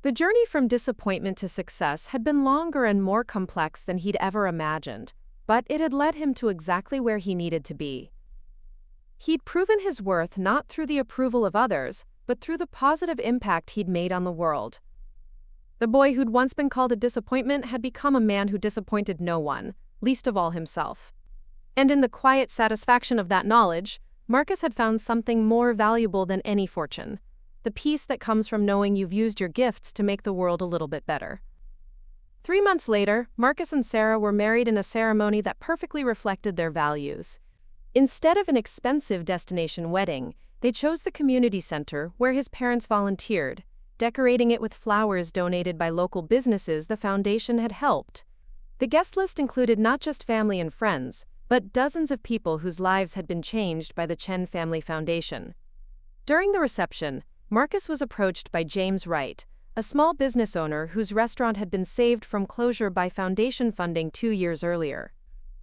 The journey from disappointment to success had been longer and more complex than he'd ever imagined, but it had led him to exactly where he needed to be. He'd proven his worth not through the approval of others, but through the positive impact he'd made on the world. The boy who'd once been called a disappointment had become a man who disappointed no one, least of all himself. And in the quiet satisfaction of that knowledge, Marcus had found something more valuable than any fortune: the peace that comes from knowing you've used your gifts to make the world a little bit better. 3 months later, Marcus and Sarah were married in a ceremony that perfectly reflected their values. Instead of an expensive destination wedding, they chose the community center where his parents volunteered, decorating it with flowers donated by local businesses the foundation had helped. The guest list included not just family and friends, but dozens of people whose lives had been changed by the Chen Family Foundation. During the reception, Marcus was approached by James Wright, a small business owner whose restaurant had been saved from closure by foundation funding 2 years earlier.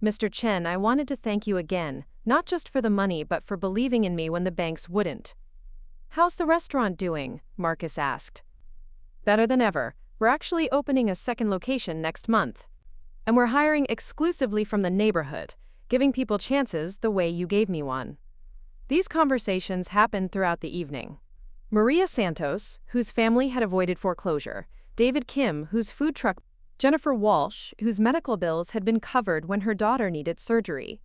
"Mr. Chen, I wanted to thank you again, not just for the money but for believing in me when the banks wouldn't." "How's the restaurant doing?" Marcus asked. "Better than ever. We're actually opening a second location next month. And we're hiring exclusively from the neighborhood, giving people chances the way you gave me one." These conversations happened throughout the evening. Maria Santos, whose family had avoided foreclosure, David Kim, whose food truck, Jennifer Walsh, whose medical bills had been covered when her daughter needed surgery.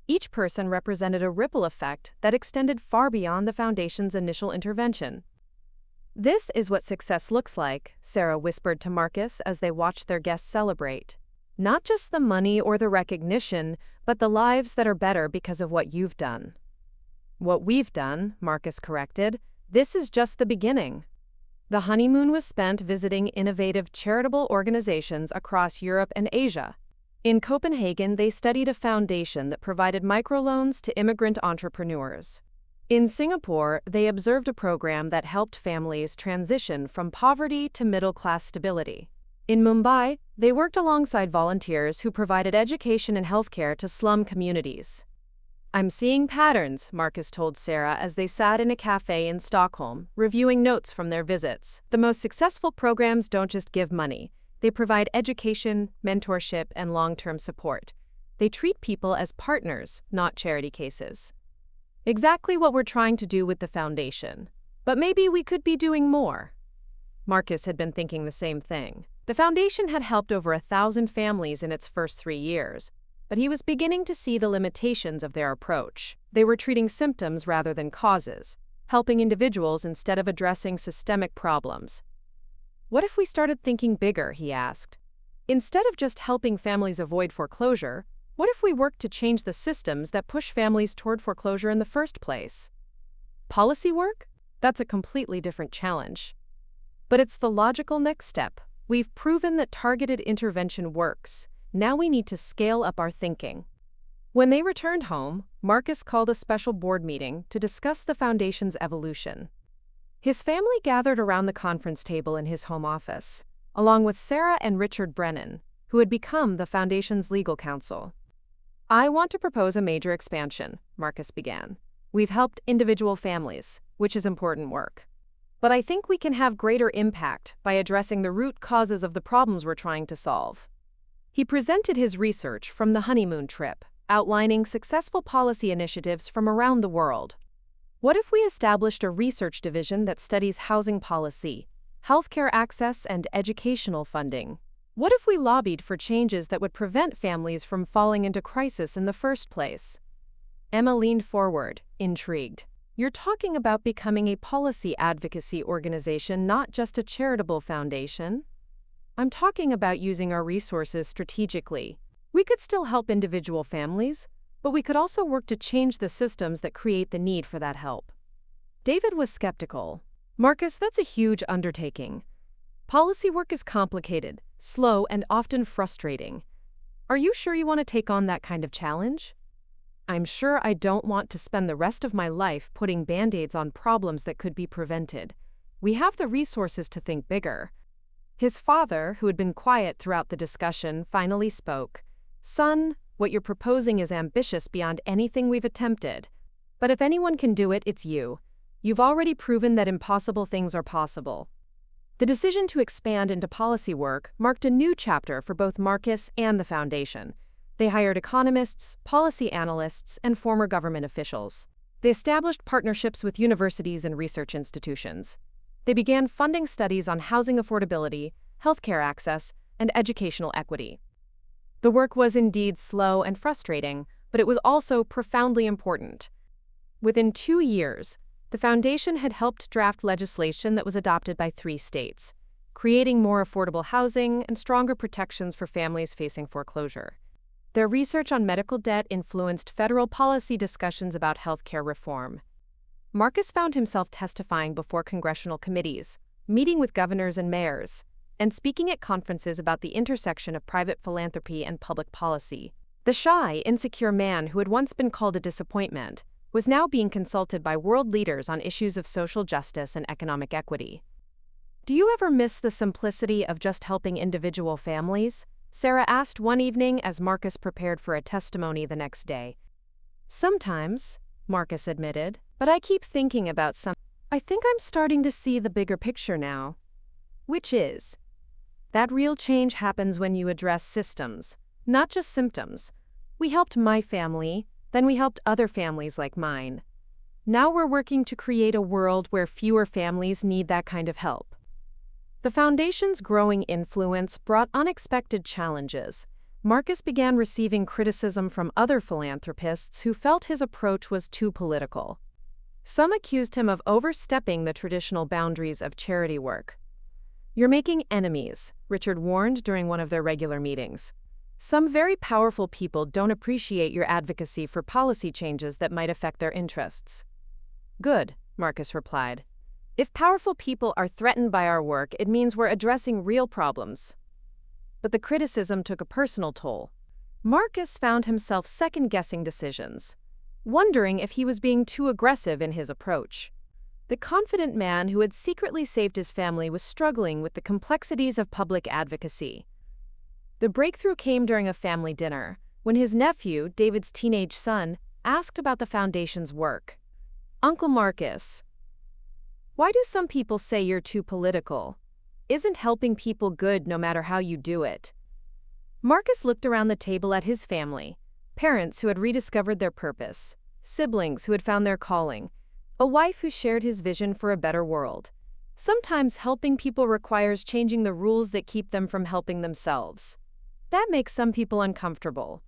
Each person represented a ripple effect that extended far beyond the foundation's initial intervention. "This is what success looks like," Sarah whispered to Marcus as they watched their guests celebrate. "Not just the money or the recognition, but the lives that are better because of what you've done." "What we've done," Marcus corrected. "This is just the beginning." The honeymoon was spent visiting innovative charitable organizations across Europe and Asia. In Copenhagen, they studied a foundation that provided microloans to immigrant entrepreneurs. In Singapore, they observed a program that helped families transition from poverty to middle-class stability. In Mumbai, they worked alongside volunteers who provided education and healthcare to slum communities. "I'm seeing patterns," Marcus told Sarah as they sat in a cafe in Stockholm, reviewing notes from their visits. "The most successful programs don't just give money. They provide education, mentorship, and long-term support. They treat people as partners, not charity cases. Exactly what we're trying to do with the foundation. But maybe we could be doing more. Marcus had been thinking the same thing. The foundation had helped over 1,000 families in its first 3 years, but he was beginning to see the limitations of their approach. They were treating symptoms rather than causes, helping individuals instead of addressing systemic problems. What if we started thinking bigger, he asked. Instead of just helping families avoid foreclosure, what if we worked to change the systems that push families toward foreclosure in the first place? Policy work? That's a completely different challenge. But it's the logical next step. We've proven that targeted intervention works. Now we need to scale up our thinking. When they returned home, Marcus called a special board meeting to discuss the foundation's evolution. His family gathered around the conference table in his home office, along with Sarah and Richard Brennan, who had become the foundation's legal counsel. I want to propose a major expansion, Marcus began. We've helped individual families, which is important work. But I think we can have greater impact by addressing the root causes of the problems we're trying to solve. He presented his research from the honeymoon trip, outlining successful policy initiatives from around the world. What if we established a research division that studies housing policy, healthcare access, and educational funding? What if we lobbied for changes that would prevent families from falling into crisis in the first place? Emma leaned forward, intrigued. You're talking about becoming a policy advocacy organization, not just a charitable foundation? I'm talking about using our resources strategically. We could still help individual families, but we could also work to change the systems that create the need for that help. David was skeptical. Marcus, that's a huge undertaking. Policy work is complicated, slow, and often frustrating. Are you sure you want to take on that kind of challenge? I'm sure I don't want to spend the rest of my life putting band-aids on problems that could be prevented. We have the resources to think bigger. His father, who had been quiet throughout the discussion, finally spoke. Son, what you're proposing is ambitious beyond anything we've attempted. But if anyone can do it, it's you. You've already proven that impossible things are possible. The decision to expand into policy work marked a new chapter for both Marcus and the foundation. They hired economists, policy analysts, and former government officials. They established partnerships with universities and research institutions. They began funding studies on housing affordability, healthcare access, and educational equity. The work was indeed slow and frustrating, but it was also profoundly important. Within 2 years, the foundation had helped draft legislation that was adopted by 3 states, creating more affordable housing and stronger protections for families facing foreclosure. Their research on medical debt influenced federal policy discussions about healthcare reform. Marcus found himself testifying before congressional committees, meeting with governors and mayors, and speaking at conferences about the intersection of private philanthropy and public policy. The shy, insecure man who had once been called a disappointment was now being consulted by world leaders on issues of social justice and economic equity. Do you ever miss the simplicity of just helping individual families? Sarah asked one evening as Marcus prepared for a testimony the next day. Sometimes, Marcus admitted, but I keep thinking about I think I'm starting to see the bigger picture now. Which is that real change happens when you address systems, not just symptoms. We helped my family, then we helped other families like mine. Now we're working to create a world where fewer families need that kind of help. The foundation's growing influence brought unexpected challenges. Marcus began receiving criticism from other philanthropists who felt his approach was too political. Some accused him of overstepping the traditional boundaries of charity work. You're making enemies, Richard warned during one of their regular meetings. Some very powerful people don't appreciate your advocacy for policy changes that might affect their interests. Good, Marcus replied. If powerful people are threatened by our work, it means we're addressing real problems. But the criticism took a personal toll. Marcus found himself second-guessing decisions, wondering if he was being too aggressive in his approach. The confident man who had secretly saved his family was struggling with the complexities of public advocacy. The breakthrough came during a family dinner, when his nephew, David's teenage son, asked about the foundation's work. Uncle Marcus, why do some people say you're too political? Isn't helping people good no matter how you do it? Marcus looked around the table at his family, parents who had rediscovered their purpose, siblings who had found their calling, a wife who shared his vision for a better world. Sometimes helping people requires changing the rules that keep them from helping themselves. That makes some people uncomfortable.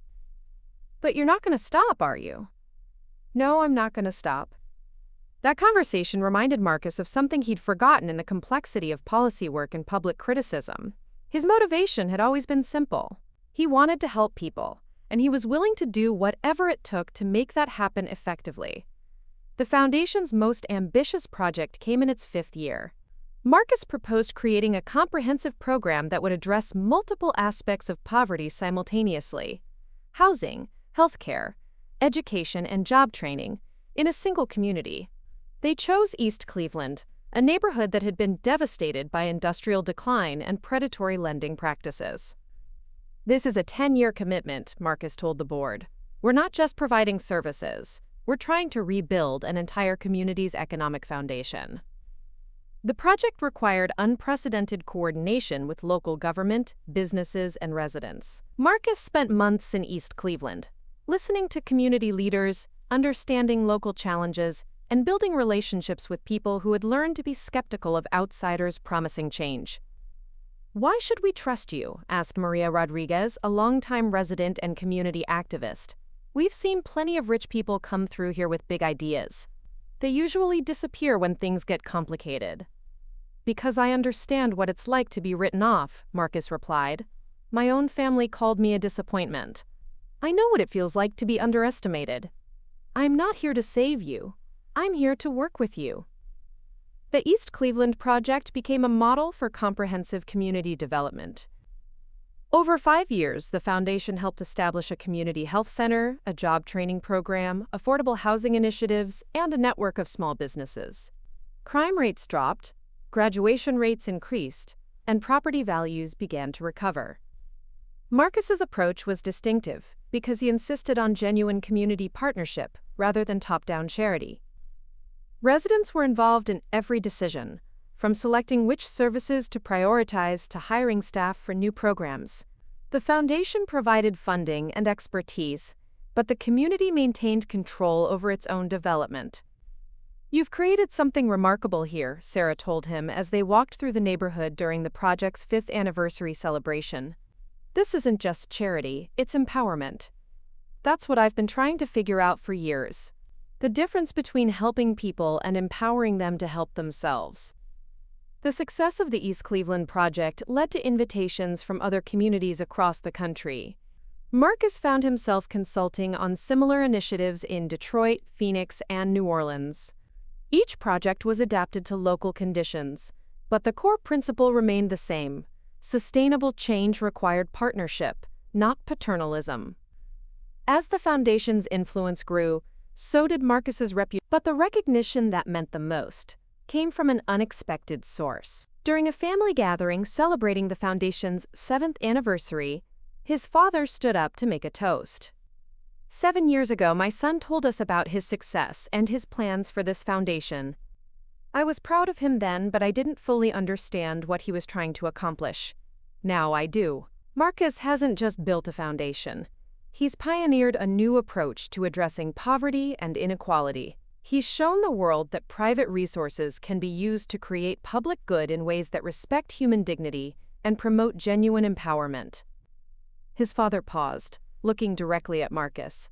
But you're not going to stop, are you? No, I'm not going to stop. That conversation reminded Marcus of something he'd forgotten in the complexity of policy work and public criticism. His motivation had always been simple. He wanted to help people, and he was willing to do whatever it took to make that happen effectively. The Foundation's most ambitious project came in its 5th year. Marcus proposed creating a comprehensive program that would address multiple aspects of poverty simultaneously: housing, healthcare, education, and job training, in a single community. They chose East Cleveland, a neighborhood that had been devastated by industrial decline and predatory lending practices. This is a 10-year commitment, Marcus told the board. We're not just providing services, we're trying to rebuild an entire community's economic foundation. The project required unprecedented coordination with local government, businesses, and residents. Marcus spent months in East Cleveland, listening to community leaders, understanding local challenges, and building relationships with people who had learned to be skeptical of outsiders promising change. "Why should we trust you?" asked Maria Rodriguez, a longtime resident and community activist. "We've seen plenty of rich people come through here with big ideas. They usually disappear when things get complicated." "Because I understand what it's like to be written off," Marcus replied. "My own family called me a disappointment. I know what it feels like to be underestimated. I'm not here to save you. I'm here to work with you." The East Cleveland project became a model for comprehensive community development. Over 5 years, the foundation helped establish a community health center, a job training program, affordable housing initiatives, and a network of small businesses. Crime rates dropped, graduation rates increased, and property values began to recover. Marcus's approach was distinctive because he insisted on genuine community partnership rather than top-down charity. Residents were involved in every decision, from selecting which services to prioritize to hiring staff for new programs. The foundation provided funding and expertise, but the community maintained control over its own development. "You've created something remarkable here," Sarah told him as they walked through the neighborhood during the project's 5th anniversary celebration. "This isn't just charity, it's empowerment. That's what I've been trying to figure out for years. The difference between helping people and empowering them to help themselves." The success of the East Cleveland project led to invitations from other communities across the country. Marcus found himself consulting on similar initiatives in Detroit, Phoenix, and New Orleans. Each project was adapted to local conditions, but the core principle remained the same: sustainable change required partnership, not paternalism. As the foundation's influence grew, so did Marcus's reputation. But the recognition that meant the most came from an unexpected source. During a family gathering celebrating the foundation's 7th anniversary, his father stood up to make a toast. "7 years ago, my son told us about his success and his plans for this foundation. I was proud of him then, but I didn't fully understand what he was trying to accomplish. Now I do." Marcus hasn't just built a foundation. He's pioneered a new approach to addressing poverty and inequality. He's shown the world that private resources can be used to create public good in ways that respect human dignity and promote genuine empowerment. His father paused, looking directly at Marcus.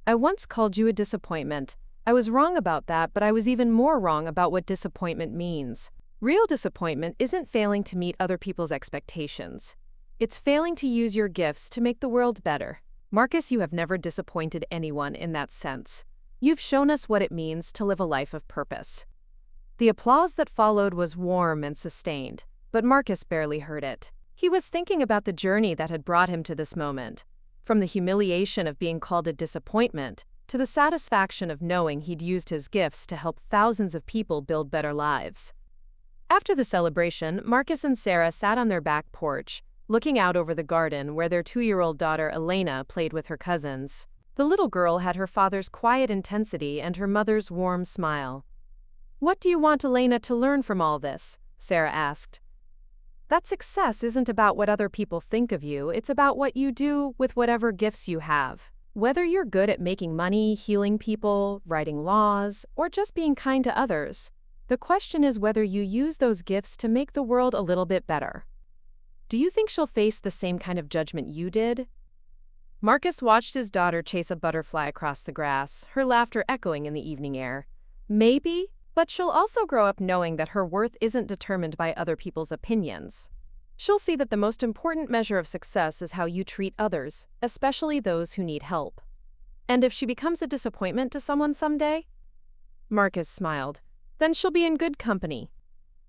"I once called you a disappointment. I was wrong about that, but I was even more wrong about what disappointment means. Real disappointment isn't failing to meet other people's expectations. It's failing to use your gifts to make the world better." Marcus, you have never disappointed anyone in that sense. You've shown us what it means to live a life of purpose. The applause that followed was warm and sustained, but Marcus barely heard it. He was thinking about the journey that had brought him to this moment, from the humiliation of being called a disappointment to the satisfaction of knowing he'd used his gifts to help thousands of people build better lives. After the celebration, Marcus and Sarah sat on their back porch, looking out over the garden where their 2-year-old daughter Elena played with her cousins. The little girl had her father's quiet intensity and her mother's warm smile. "What do you want Elena to learn from all this?" Sarah asked. "That success isn't about what other people think of you, it's about what you do with whatever gifts you have." Whether you're good at making money, healing people, writing laws, or just being kind to others, the question is whether you use those gifts to make the world a little bit better. Do you think she'll face the same kind of judgment you did? Marcus watched his daughter chase a butterfly across the grass, her laughter echoing in the evening air. Maybe, but she'll also grow up knowing that her worth isn't determined by other people's opinions. She'll see that the most important measure of success is how you treat others, especially those who need help. And if she becomes a disappointment to someone someday? Marcus smiled. Then she'll be in good company.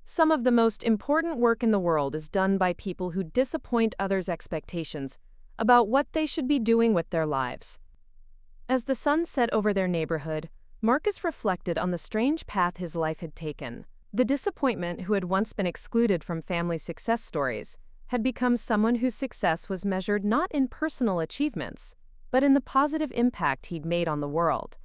Some of the most important work in the world is done by people who disappoint others' expectations about what they should be doing with their lives. As the sun set over their neighborhood, Marcus reflected on the strange path his life had taken. The disappointment who had once been excluded from family success stories had become someone whose success was measured not in personal achievements, but in the positive impact he'd made on the world.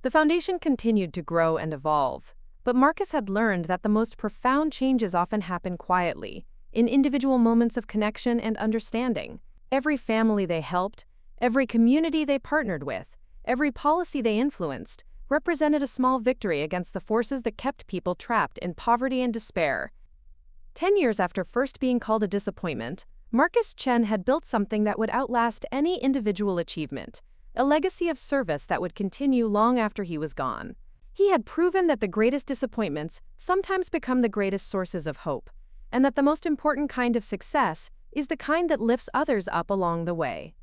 The foundation continued to grow and evolve, but Marcus had learned that the most profound changes often happen quietly, in individual moments of connection and understanding. Every family they helped, every community they partnered with, every policy they influenced, represented a small victory against the forces that kept people trapped in poverty and despair. 10 years after first being called a disappointment, Marcus Chen had built something that would outlast any individual achievement, a legacy of service that would continue long after he was gone. He had proven that the greatest disappointments sometimes become the greatest sources of hope, and that the most important kind of success is the kind that lifts others up along the way.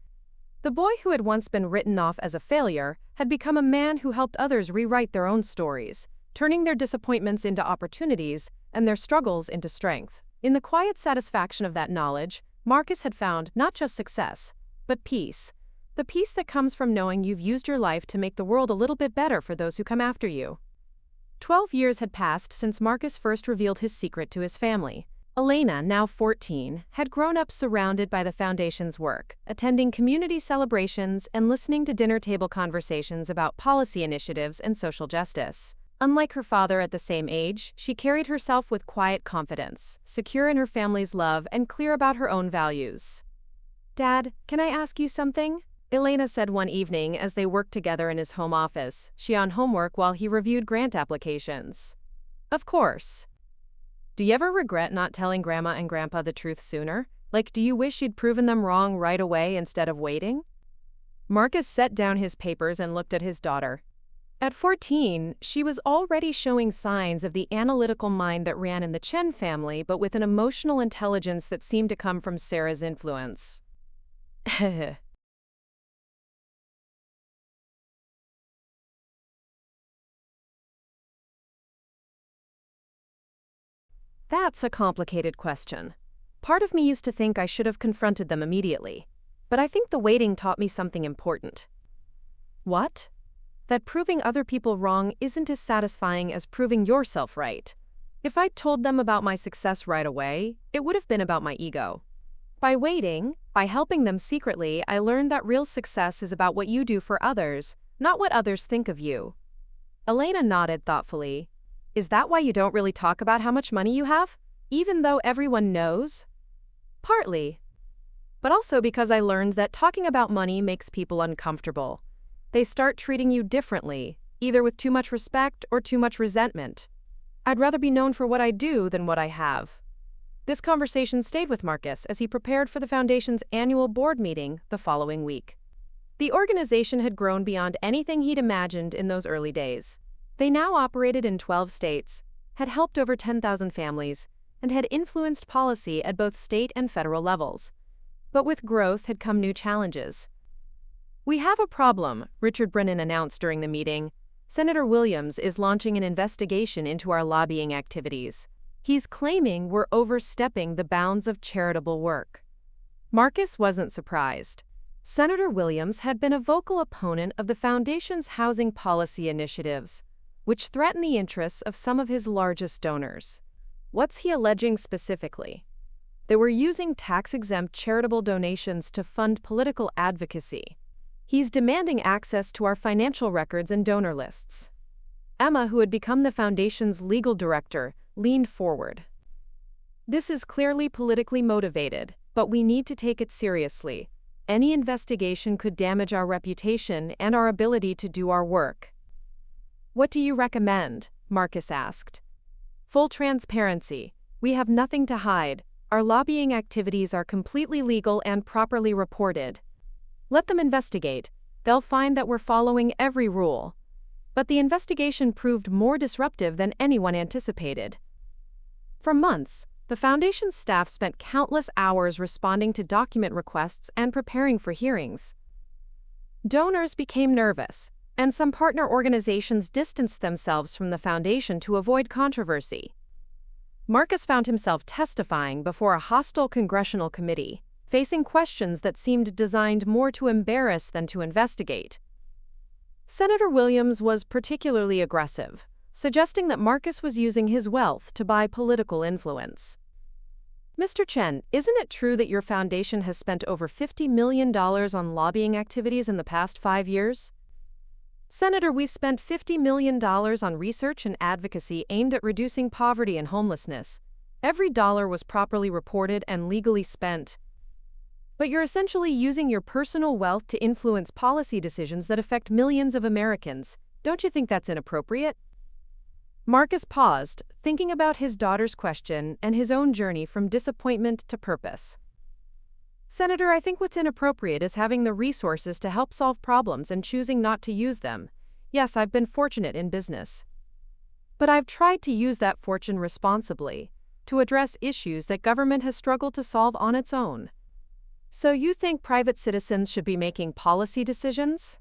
The boy who had once been written off as a failure had become a man who helped others rewrite their own stories, turning their disappointments into opportunities and their struggles into strength. In the quiet satisfaction of that knowledge, Marcus had found not just success, but peace. The peace that comes from knowing you've used your life to make the world a little bit better for those who come after you. 12 years had passed since Marcus first revealed his secret to his family. Elena, now 14, had grown up surrounded by the Foundation's work, attending community celebrations and listening to dinner table conversations about policy initiatives and social justice. Unlike her father at the same age, she carried herself with quiet confidence, secure in her family's love and clear about her own values. "Dad, can I ask you something?" Elena said one evening as they worked together in his home office, she on homework while he reviewed grant applications. "Of course." "Do you ever regret not telling Grandma and Grandpa the truth sooner? Like, do you wish you'd proven them wrong right away instead of waiting?" Marcus set down his papers and looked at his daughter. At 14, she was already showing signs of the analytical mind that ran in the Chen family, but with an emotional intelligence that seemed to come from Sarah's influence. That's a complicated question. Part of me used to think I should have confronted them immediately, but I think the waiting taught me something important. What? That proving other people wrong isn't as satisfying as proving yourself right. If I'd told them about my success right away, it would have been about my ego. By waiting, by helping them secretly, I learned that real success is about what you do for others, not what others think of you. Elena nodded thoughtfully. Is that why you don't really talk about how much money you have, even though everyone knows? Partly. But also because I learned that talking about money makes people uncomfortable. They start treating you differently, either with too much respect or too much resentment. I'd rather be known for what I do than what I have. This conversation stayed with Marcus as he prepared for the Foundation's annual board meeting the following week. The organization had grown beyond anything he'd imagined in those early days. They now operated in 12 states, had helped over 10,000 families, and had influenced policy at both state and federal levels. But with growth had come new challenges. "We have a problem," Richard Brennan announced during the meeting. "Senator Williams is launching an investigation into our lobbying activities. He's claiming we're overstepping the bounds of charitable work." Marcus wasn't surprised. Senator Williams had been a vocal opponent of the Foundation's housing policy initiatives, which threaten the interests of some of his largest donors. What's he alleging specifically? They were using tax-exempt charitable donations to fund political advocacy. He's demanding access to our financial records and donor lists. Emma, who had become the Foundation's legal director, leaned forward. "This is clearly politically motivated, but we need to take it seriously. Any investigation could damage our reputation and our ability to do our work. What do you recommend? Marcus asked. Full transparency. We have nothing to hide. Our lobbying activities are completely legal and properly reported. Let them investigate. They'll find that we're following every rule. But the investigation proved more disruptive than anyone anticipated. For months, the Foundation's staff spent countless hours responding to document requests and preparing for hearings. Donors became nervous, and some partner organizations distanced themselves from the Foundation to avoid controversy. Marcus found himself testifying before a hostile congressional committee, facing questions that seemed designed more to embarrass than to investigate. Senator Williams was particularly aggressive, suggesting that Marcus was using his wealth to buy political influence. Mr. Chen, isn't it true that your foundation has spent over $50 million on lobbying activities in the past 5 years? Senator, we've spent $50 million on research and advocacy aimed at reducing poverty and homelessness. Every dollar was properly reported and legally spent. But you're essentially using your personal wealth to influence policy decisions that affect millions of Americans. Don't you think that's inappropriate? Marcus paused, thinking about his daughter's question and his own journey from disappointment to purpose. Senator, I think what's inappropriate is having the resources to help solve problems and choosing not to use them. Yes, I've been fortunate in business. But I've tried to use that fortune responsibly, to address issues that government has struggled to solve on its own. So you think private citizens should be making policy decisions?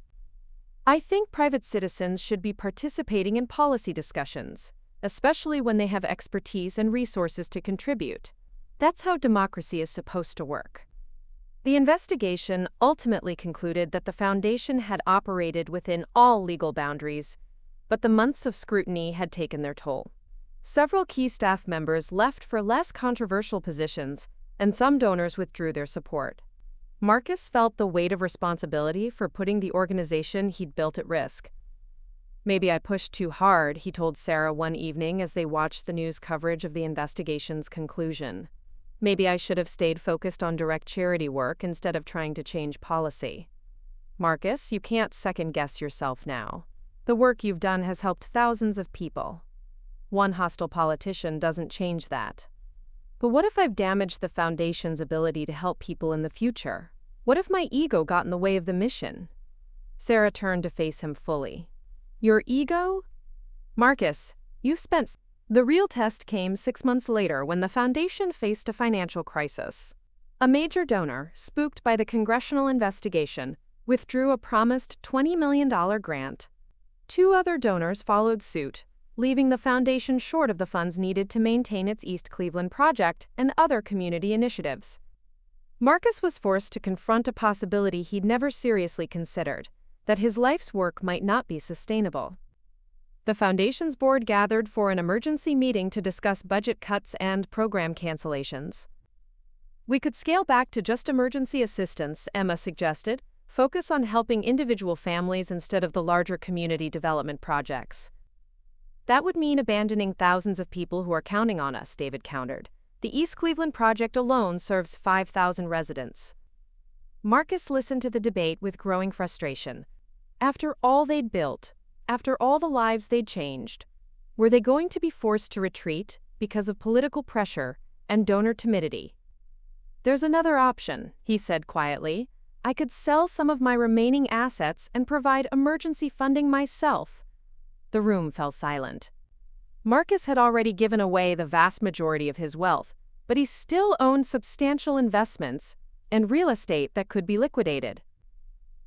I think private citizens should be participating in policy discussions, especially when they have expertise and resources to contribute. That's how democracy is supposed to work. The investigation ultimately concluded that the Foundation had operated within all legal boundaries, but the months of scrutiny had taken their toll. Several key staff members left for less controversial positions, and some donors withdrew their support. Marcus felt the weight of responsibility for putting the organization he'd built at risk. Maybe I pushed too hard, he told Sarah one evening as they watched the news coverage of the investigation's conclusion. Maybe I should have stayed focused on direct charity work instead of trying to change policy. Marcus, you can't second-guess yourself now. The work you've done has helped thousands of people. One hostile politician doesn't change that. But what if I've damaged the Foundation's ability to help people in the future? What if my ego got in the way of the mission? Sarah turned to face him fully. Your ego? Marcus, you've spent... The real test came 6 months later when the Foundation faced a financial crisis. A major donor, spooked by the congressional investigation, withdrew a promised $20 million grant. 2 other donors followed suit, leaving the Foundation short of the funds needed to maintain its East Cleveland project and other community initiatives. Marcus was forced to confront a possibility he'd never seriously considered, that his life's work might not be sustainable. The Foundation's board gathered for an emergency meeting to discuss budget cuts and program cancellations. We could scale back to just emergency assistance, Emma suggested, focus on helping individual families instead of the larger community development projects. That would mean abandoning thousands of people who are counting on us, David countered. The East Cleveland project alone serves 5,000 residents. Marcus listened to the debate with growing frustration. After all they'd built, after all the lives they'd changed, were they going to be forced to retreat because of political pressure and donor timidity? There's another option, he said quietly. I could sell some of my remaining assets and provide emergency funding myself. The room fell silent. Marcus had already given away the vast majority of his wealth, but he still owned substantial investments and real estate that could be liquidated.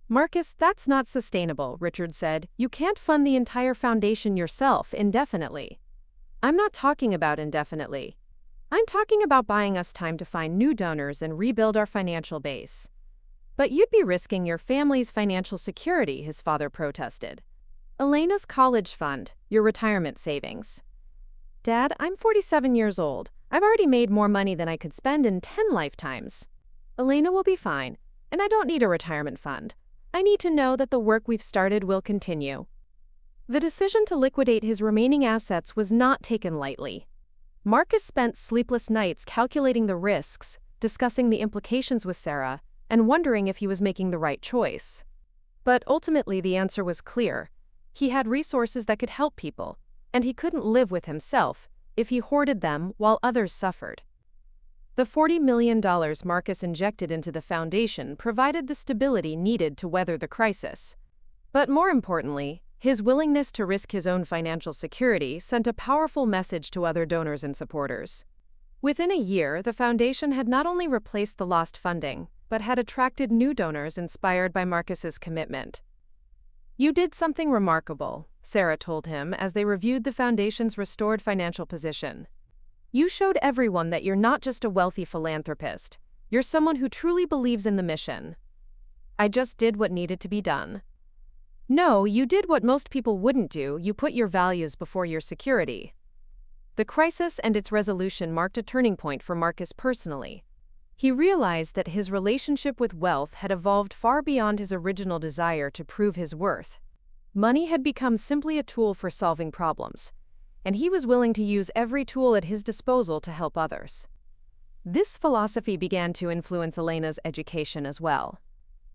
Marcus, that's not sustainable, Richard said. You can't fund the entire foundation yourself indefinitely. I'm not talking about indefinitely. I'm talking about buying us time to find new donors and rebuild our financial base. But you'd be risking your family's financial security, his father protested. Elena's college fund, your retirement savings. Dad, I'm 47 years old. I've already made more money than I could spend in 10 lifetimes. Elena will be fine, and I don't need a retirement fund. I need to know that the work we've started will continue. The decision to liquidate his remaining assets was not taken lightly. Marcus spent sleepless nights calculating the risks, discussing the implications with Sarah, and wondering if he was making the right choice. But ultimately, the answer was clear. He had resources that could help people, and he couldn't live with himself if he hoarded them while others suffered. The $40 million Marcus injected into the foundation provided the stability needed to weather the crisis. But more importantly, his willingness to risk his own financial security sent a powerful message to other donors and supporters. Within a year, the foundation had not only replaced the lost funding, but had attracted new donors inspired by Marcus's commitment. "You did something remarkable," Sarah told him as they reviewed the foundation's restored financial position. "You showed everyone that you're not just a wealthy philanthropist. You're someone who truly believes in the mission." "I just did what needed to be done." "No, you did what most people wouldn't do. You put your values before your security." The crisis and its resolution marked a turning point for Marcus personally. He realized that his relationship with wealth had evolved far beyond his original desire to prove his worth. Money had become simply a tool for solving problems, and he was willing to use every tool at his disposal to help others. This philosophy began to influence Elena's education as well.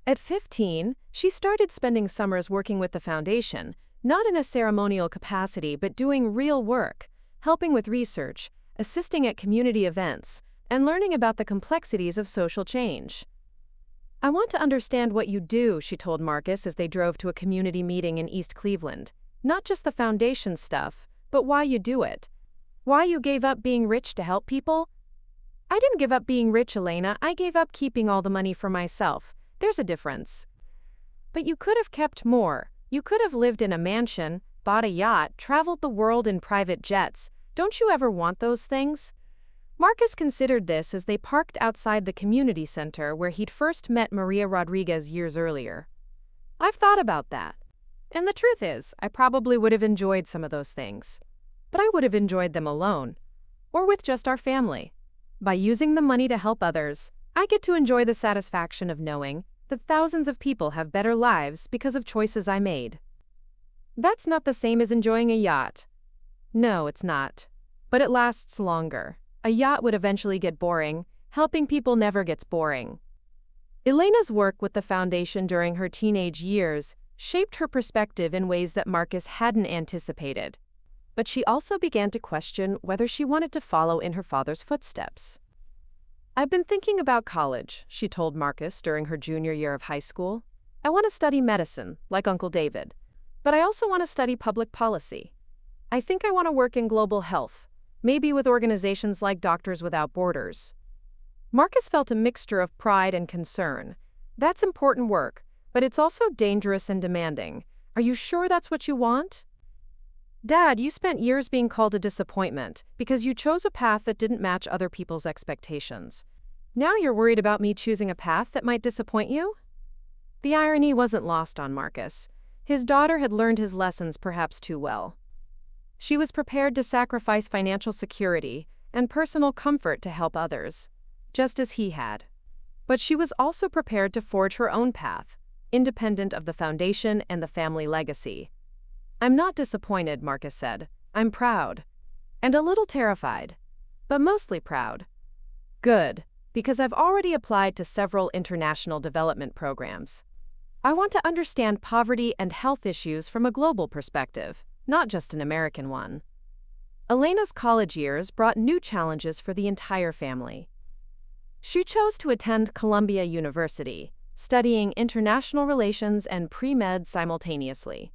At 15, she started spending summers working with the foundation, not in a ceremonial capacity but doing real work, helping with research, assisting at community events, and learning about the complexities of social change. "I want to understand what you do," she told Marcus as they drove to a community meeting in East Cleveland. "Not just the foundation stuff, but why you do it. Why you gave up being rich to help people." "I didn't give up being rich, Elena. I gave up keeping all the money for myself. There's a difference." "But you could have kept more. You could have lived in a mansion, bought a yacht, traveled the world in private jets. Don't you ever want those things?" Marcus considered this as they parked outside the community center where he'd first met Maria Rodriguez years earlier. "I've thought about that. And the truth is, I probably would have enjoyed some of those things. But I would have enjoyed them alone. Or with just our family. By using the money to help others, I get to enjoy the satisfaction of knowing that thousands of people have better lives because of choices I made." That's not the same as enjoying a yacht. No, it's not. But it lasts longer. A yacht would eventually get boring. Helping people never gets boring. Elena's work with the foundation during her teenage years shaped her perspective in ways that Marcus hadn't anticipated. But she also began to question whether she wanted to follow in her father's footsteps. "I've been thinking about college," she told Marcus during her junior year of high school. "I want to study medicine, like Uncle David. But I also want to study public policy. I think I want to work in global health, maybe with organizations like Doctors Without Borders." Marcus felt a mixture of pride and concern. That's important work, but it's also dangerous and demanding. Are you sure that's what you want? "Dad, you spent years being called a disappointment because you chose a path that didn't match other people's expectations. Now you're worried about me choosing a path that might disappoint you?" The irony wasn't lost on Marcus. His daughter had learned his lessons perhaps too well. She was prepared to sacrifice financial security and personal comfort to help others, just as he had. But she was also prepared to forge her own path, independent of the foundation and the family legacy. "I'm not disappointed," Marcus said. "I'm proud. And a little terrified. But mostly proud." "Good, because I've already applied to several international development programs. I want to understand poverty and health issues from a global perspective, not just an American one." Elena's college years brought new challenges for the entire family. She chose to attend Columbia University, studying international relations and pre-med simultaneously.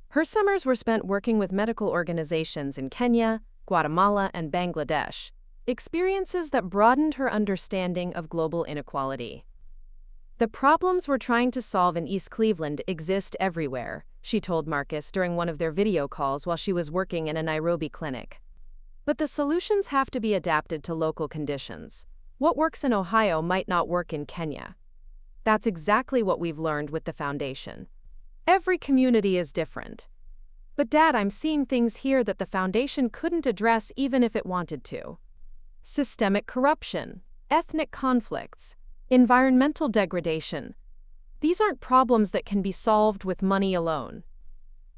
Her summers were spent working with medical organizations in Kenya, Guatemala, and Bangladesh, experiences that broadened her understanding of global inequality. "The problems we're trying to solve in East Cleveland exist everywhere," she told Marcus during one of their video calls while she was working in a Nairobi clinic. "But the solutions have to be adapted to local conditions. What works in Ohio might not work in Kenya." That's exactly what we've learned with the foundation. Every community is different. "But Dad, I'm seeing things here that the foundation couldn't address even if it wanted to. Systemic corruption, ethnic conflicts, environmental degradation. These aren't problems that can be solved with money alone."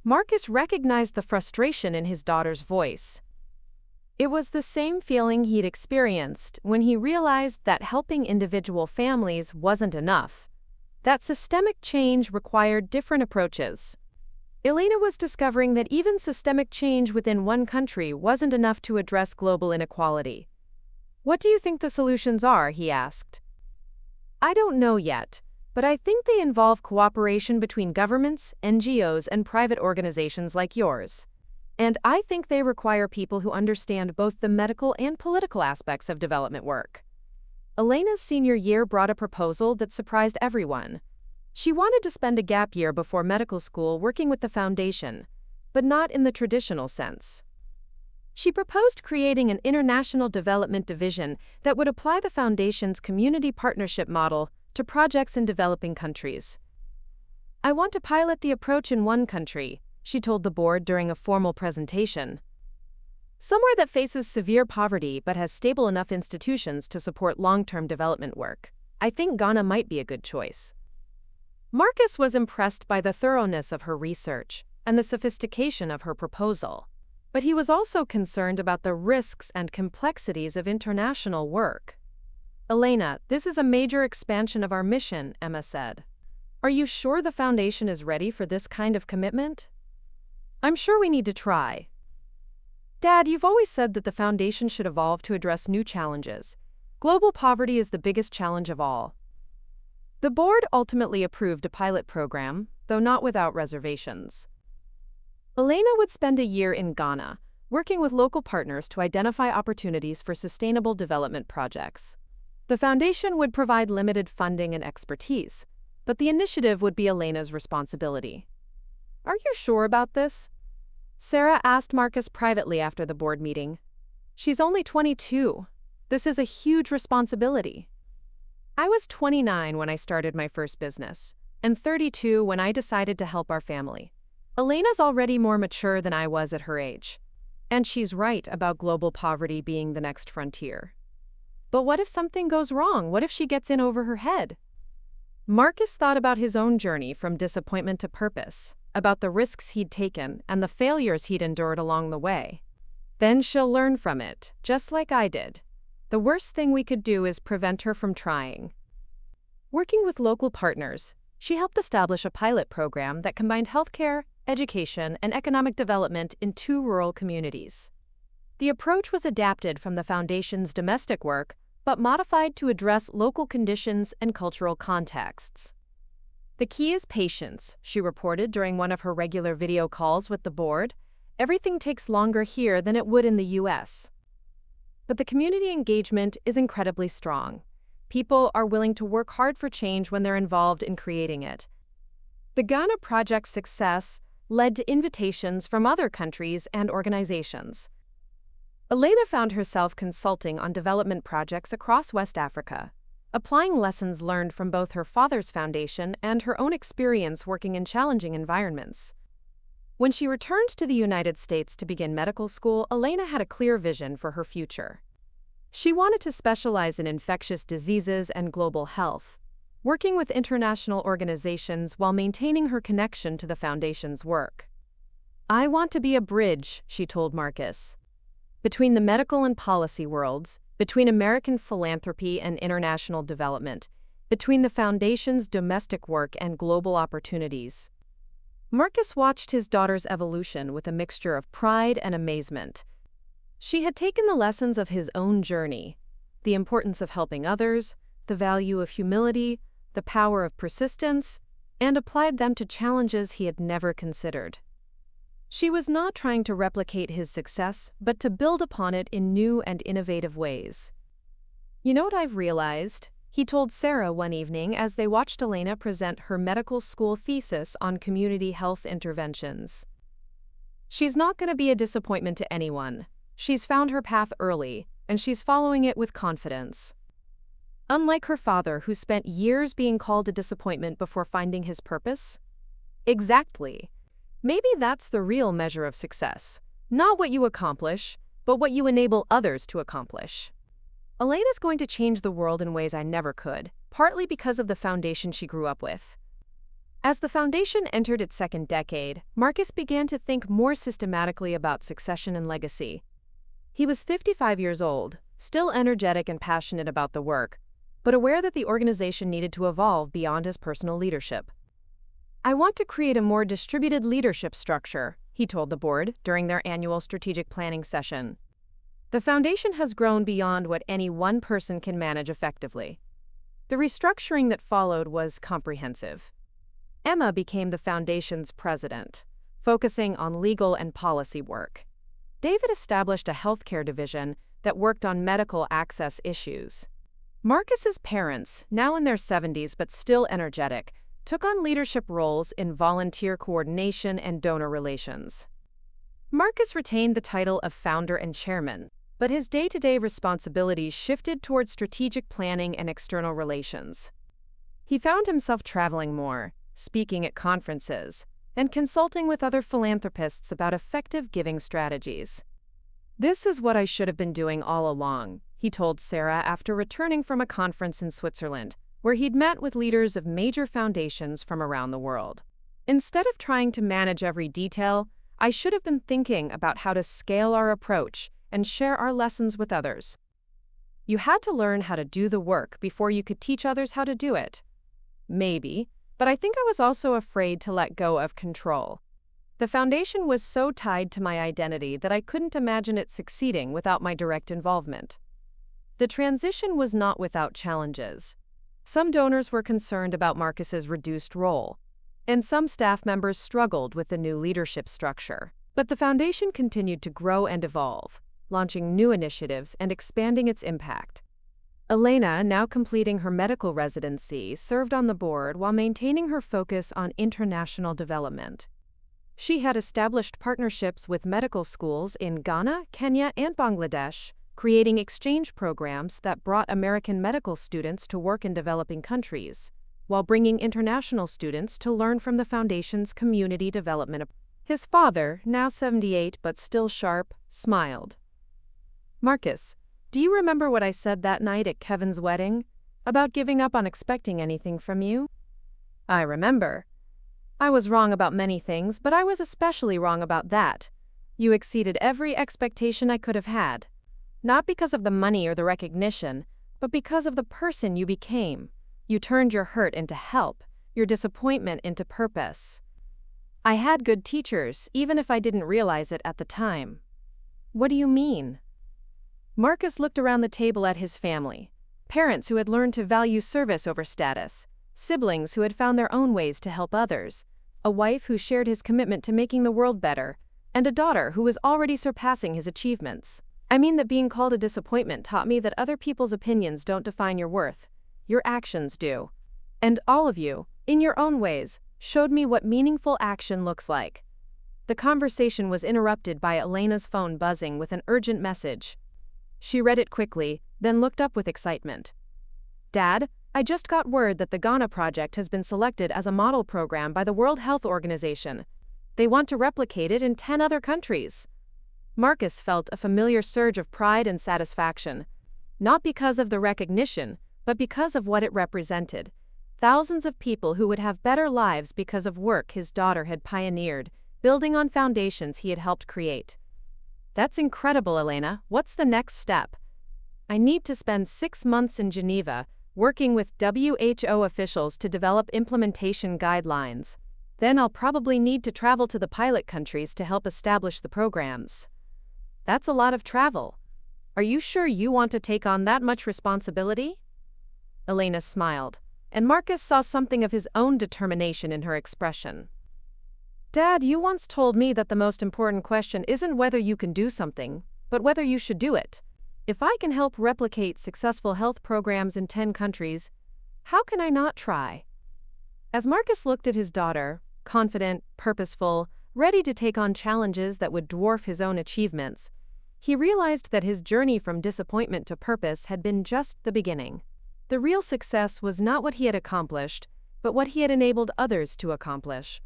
Marcus recognized the frustration in his daughter's voice. It was the same feeling he'd experienced when he realized that helping individual families wasn't enough, that systemic change required different approaches. Elena was discovering that even systemic change within one country wasn't enough to address global inequality. "What do you think the solutions are?" he asked. "I don't know yet, but I think they involve cooperation between governments, NGOs, and private organizations like yours. And I think they require people who understand both the medical and political aspects of development work." Elena's senior year brought a proposal that surprised everyone. She wanted to spend a gap year before medical school working with the foundation, but not in the traditional sense. She proposed creating an international development division that would apply the foundation's community partnership model to projects in developing countries. "I want to pilot the approach in one country," she told the board during a formal presentation. "Somewhere that faces severe poverty but has stable enough institutions to support long-term development work. I think Ghana might be a good choice." Marcus was impressed by the thoroughness of her research and the sophistication of her proposal, but he was also concerned about the risks and complexities of international work. "Elena, this is a major expansion of our mission," Emma said. "Are you sure the foundation is ready for this kind of commitment?" "I'm sure we need to try." "Dad, you've always said that the foundation should evolve to address new challenges. Global poverty is the biggest challenge of all." The board ultimately approved a pilot program, though not without reservations. Elena would spend a year in Ghana, working with local partners to identify opportunities for sustainable development projects. The foundation would provide limited funding and expertise, but the initiative would be Elena's responsibility. "Are you sure about this?" Sarah asked Marcus privately after the board meeting. "She's only 22. This is a huge responsibility." "I was 29 when I started my first business, and 32 when I decided to help our family. Elena's already more mature than I was at her age. And she's right about global poverty being the next frontier. But what if something goes wrong? What if she gets in over her head?" Marcus thought about his own journey from disappointment to purpose, about the risks he'd taken and the failures he'd endured along the way. "Then she'll learn from it, just like I did. The worst thing we could do is prevent her from trying." Working with local partners, she helped establish a pilot program that combined healthcare, education, and economic development in 2 rural communities. The approach was adapted from the foundation's domestic work, but modified to address local conditions and cultural contexts. "The key is patience," she reported during one of her regular video calls with the board. "Everything takes longer here than it would in the US. But the community engagement is incredibly strong. People are willing to work hard for change when they're involved in creating it." The Ghana project's success led to invitations from other countries and organizations. Elena found herself consulting on development projects across West Africa, applying lessons learned from both her father's foundation and her own experience working in challenging environments. When she returned to the United States to begin medical school, Elena had a clear vision for her future. She wanted to specialize in infectious diseases and global health, working with international organizations while maintaining her connection to the foundation's work. "I want to be a bridge," she told Marcus, "between the medical and policy worlds, between American philanthropy and international development, between the foundation's domestic work and global opportunities." Marcus watched his daughter's evolution with a mixture of pride and amazement. She had taken the lessons of his own journey, the importance of helping others, the value of humility, the power of persistence, and applied them to challenges he had never considered. She was not trying to replicate his success, but to build upon it in new and innovative ways. "You know what I've realized?" he told Sarah one evening as they watched Elena present her medical school thesis on community health interventions. "She's not going to be a disappointment to anyone. She's found her path early, and she's following it with confidence." Unlike her father, who spent years being called a disappointment before finding his purpose. Exactly. Maybe that's the real measure of success. Not what you accomplish, but what you enable others to accomplish. Elena's going to change the world in ways I never could, partly because of the foundation she grew up with. As the foundation entered its 2nd decade, Marcus began to think more systematically about succession and legacy. He was 55 years old, still energetic and passionate about the work, but aware that the organization needed to evolve beyond his personal leadership. "I want to create a more distributed leadership structure," he told the board during their annual strategic planning session. "The foundation has grown beyond what any one person can manage effectively." The restructuring that followed was comprehensive. Emma became the foundation's president, focusing on legal and policy work. David established a healthcare division that worked on medical access issues. Marcus's parents, now in their 70s but still energetic, took on leadership roles in volunteer coordination and donor relations. Marcus retained the title of founder and chairman, but his day-to-day responsibilities shifted toward strategic planning and external relations. He found himself traveling more, speaking at conferences, and consulting with other philanthropists about effective giving strategies. "This is what I should have been doing all along," he told Sarah after returning from a conference in Switzerland, where he'd met with leaders of major foundations from around the world. "Instead of trying to manage every detail, I should have been thinking about how to scale our approach and share our lessons with others." "You had to learn how to do the work before you could teach others how to do it." "Maybe, but I think I was also afraid to let go of control. The foundation was so tied to my identity that I couldn't imagine it succeeding without my direct involvement." The transition was not without challenges. Some donors were concerned about Marcus's reduced role, and some staff members struggled with the new leadership structure. But the foundation continued to grow and evolve, launching new initiatives and expanding its impact. Elena, now completing her medical residency, served on the board while maintaining her focus on international development. She had established partnerships with medical schools in Ghana, Kenya, and Bangladesh, creating exchange programs that brought American medical students to work in developing countries, while bringing international students to learn from the foundation's community development. His father, now 78 but still sharp, smiled. "Marcus, do you remember what I said that night at Kevin's wedding? About giving up on expecting anything from you?" "I remember. I was wrong about many things, but I was especially wrong about that. You exceeded every expectation I could have had. Not because of the money or the recognition, but because of the person you became. You turned your hurt into help, your disappointment into purpose. I had good teachers, even if I didn't realize it at the time." "What do you mean?" Marcus looked around the table at his family. Parents who had learned to value service over status, siblings who had found their own ways to help others, a wife who shared his commitment to making the world better, and a daughter who was already surpassing his achievements. "I mean that being called a disappointment taught me that other people's opinions don't define your worth. Your actions do. And all of you, in your own ways, showed me what meaningful action looks like." The conversation was interrupted by Elena's phone buzzing with an urgent message. She read it quickly, then looked up with excitement. "Dad, I just got word that the Ghana project has been selected as a model program by the World Health Organization. They want to replicate it in 10 other countries." Marcus felt a familiar surge of pride and satisfaction, not because of the recognition, but because of what it represented. Thousands of people who would have better lives because of work his daughter had pioneered, building on foundations he had helped create. "That's incredible, Elena. What's the next step?" "I need to spend 6 months in Geneva, working with WHO officials to develop implementation guidelines. Then I'll probably need to travel to the pilot countries to help establish the programs." "That's a lot of travel. Are you sure you want to take on that much responsibility?" Elena smiled, and Marcus saw something of his own determination in her expression. "Dad, you once told me that the most important question isn't whether you can do something, but whether you should do it. If I can help replicate successful health programs in 10 countries, how can I not try?" As Marcus looked at his daughter, confident, purposeful, ready to take on challenges that would dwarf his own achievements, he realized that his journey from disappointment to purpose had been just the beginning. The real success was not what he had accomplished, but what he had enabled others to accomplish.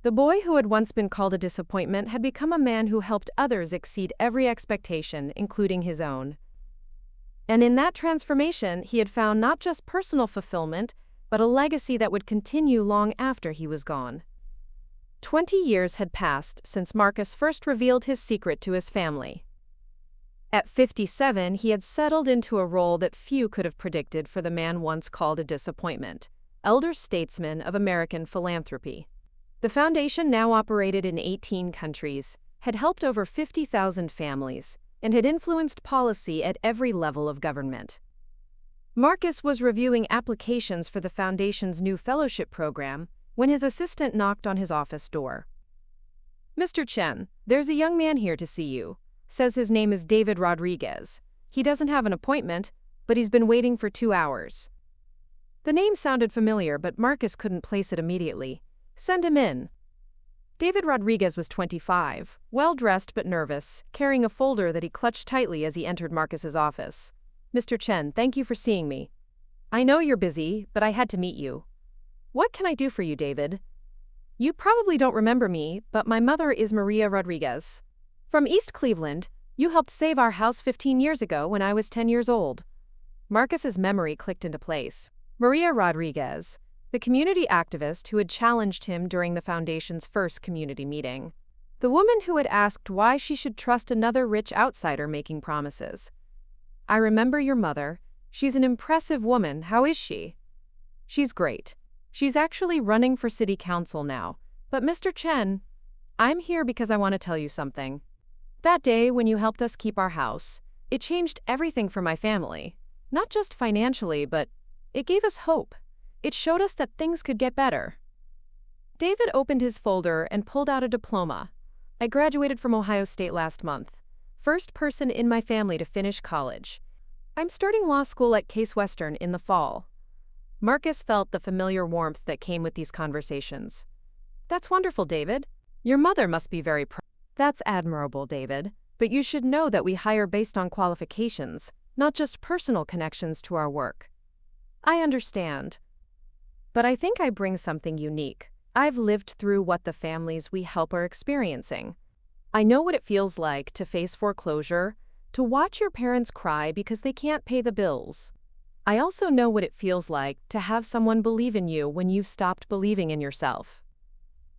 The boy who had once been called a disappointment had become a man who helped others exceed every expectation, including his own. And in that transformation, he had found not just personal fulfillment, but a legacy that would continue long after he was gone. 20 years had passed since Marcus first revealed his secret to his family. At 57, he had settled into a role that few could have predicted for the man once called a disappointment, elder statesman of American philanthropy. The foundation now operated in 18 countries, had helped over 50,000 families, and had influenced policy at every level of government. Marcus was reviewing applications for the foundation's new fellowship program when his assistant knocked on his office door. "Mr. Chen, there's a young man here to see you. Says his name is David Rodriguez. He doesn't have an appointment, but he's been waiting for 2 hours." The name sounded familiar, but Marcus couldn't place it immediately. "Send him in." David Rodriguez was 25, well-dressed but nervous, carrying a folder that he clutched tightly as he entered Marcus's office. "Mr. Chen, thank you for seeing me. I know you're busy, but I had to meet you." "What can I do for you, David?" "You probably don't remember me, but my mother is Maria Rodriguez. From East Cleveland. You helped save our house 15 years ago when I was 10 years old." Marcus's memory clicked into place. Maria Rodriguez, the community activist who had challenged him during the foundation's first community meeting. The woman who had asked why she should trust another rich outsider making promises. "I remember your mother. She's an impressive woman. How is she?" "She's great. She's actually running for city council now. But Mr. Chen, I'm here because I want to tell you something. That day when you helped us keep our house, it changed everything for my family. Not just financially, but it gave us hope. It showed us that things could get better." David opened his folder and pulled out a diploma. "I graduated from Ohio State last month. First person in my family to finish college. I'm starting law school at Case Western in the fall." Marcus felt the familiar warmth that came with these conversations. "That's wonderful, David. Your mother must be very proud." "That's admirable, David. But you should know that we hire based on qualifications, not just personal connections to our work." "I understand. But I think I bring something unique. I've lived through what the families we help are experiencing. I know what it feels like to face foreclosure, to watch your parents cry because they can't pay the bills. I also know what it feels like to have someone believe in you when you've stopped believing in yourself."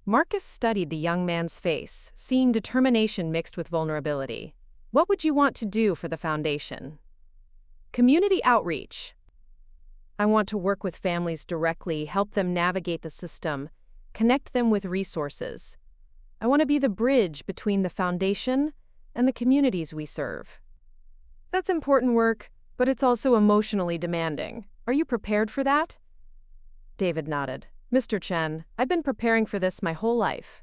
Marcus studied the young man's face, seeing determination mixed with vulnerability. "What would you want to do for the foundation?" "Community outreach. I want to work with families directly, help them navigate the system, connect them with resources. I want to be the bridge between the foundation and the communities we serve." "That's important work, but it's also emotionally demanding. Are you prepared for that?" David nodded. "Mr. Chen, I've been preparing for this my whole life.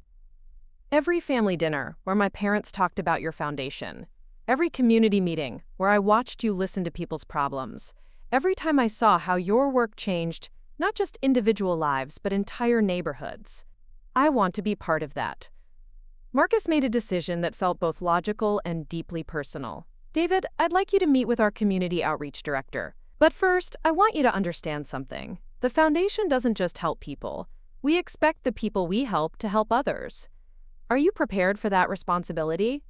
Every family dinner where my parents talked about your foundation, every community meeting where I watched you listen to people's problems, every time I saw how your work changed not just individual lives but entire neighborhoods. I want to be part of that." Marcus made a decision that felt both logical and deeply personal. "David, I'd like you to meet with our community outreach director. But first, I want you to understand something. The foundation doesn't just help people. We expect the people we help to help others. Are you prepared for that responsibility?"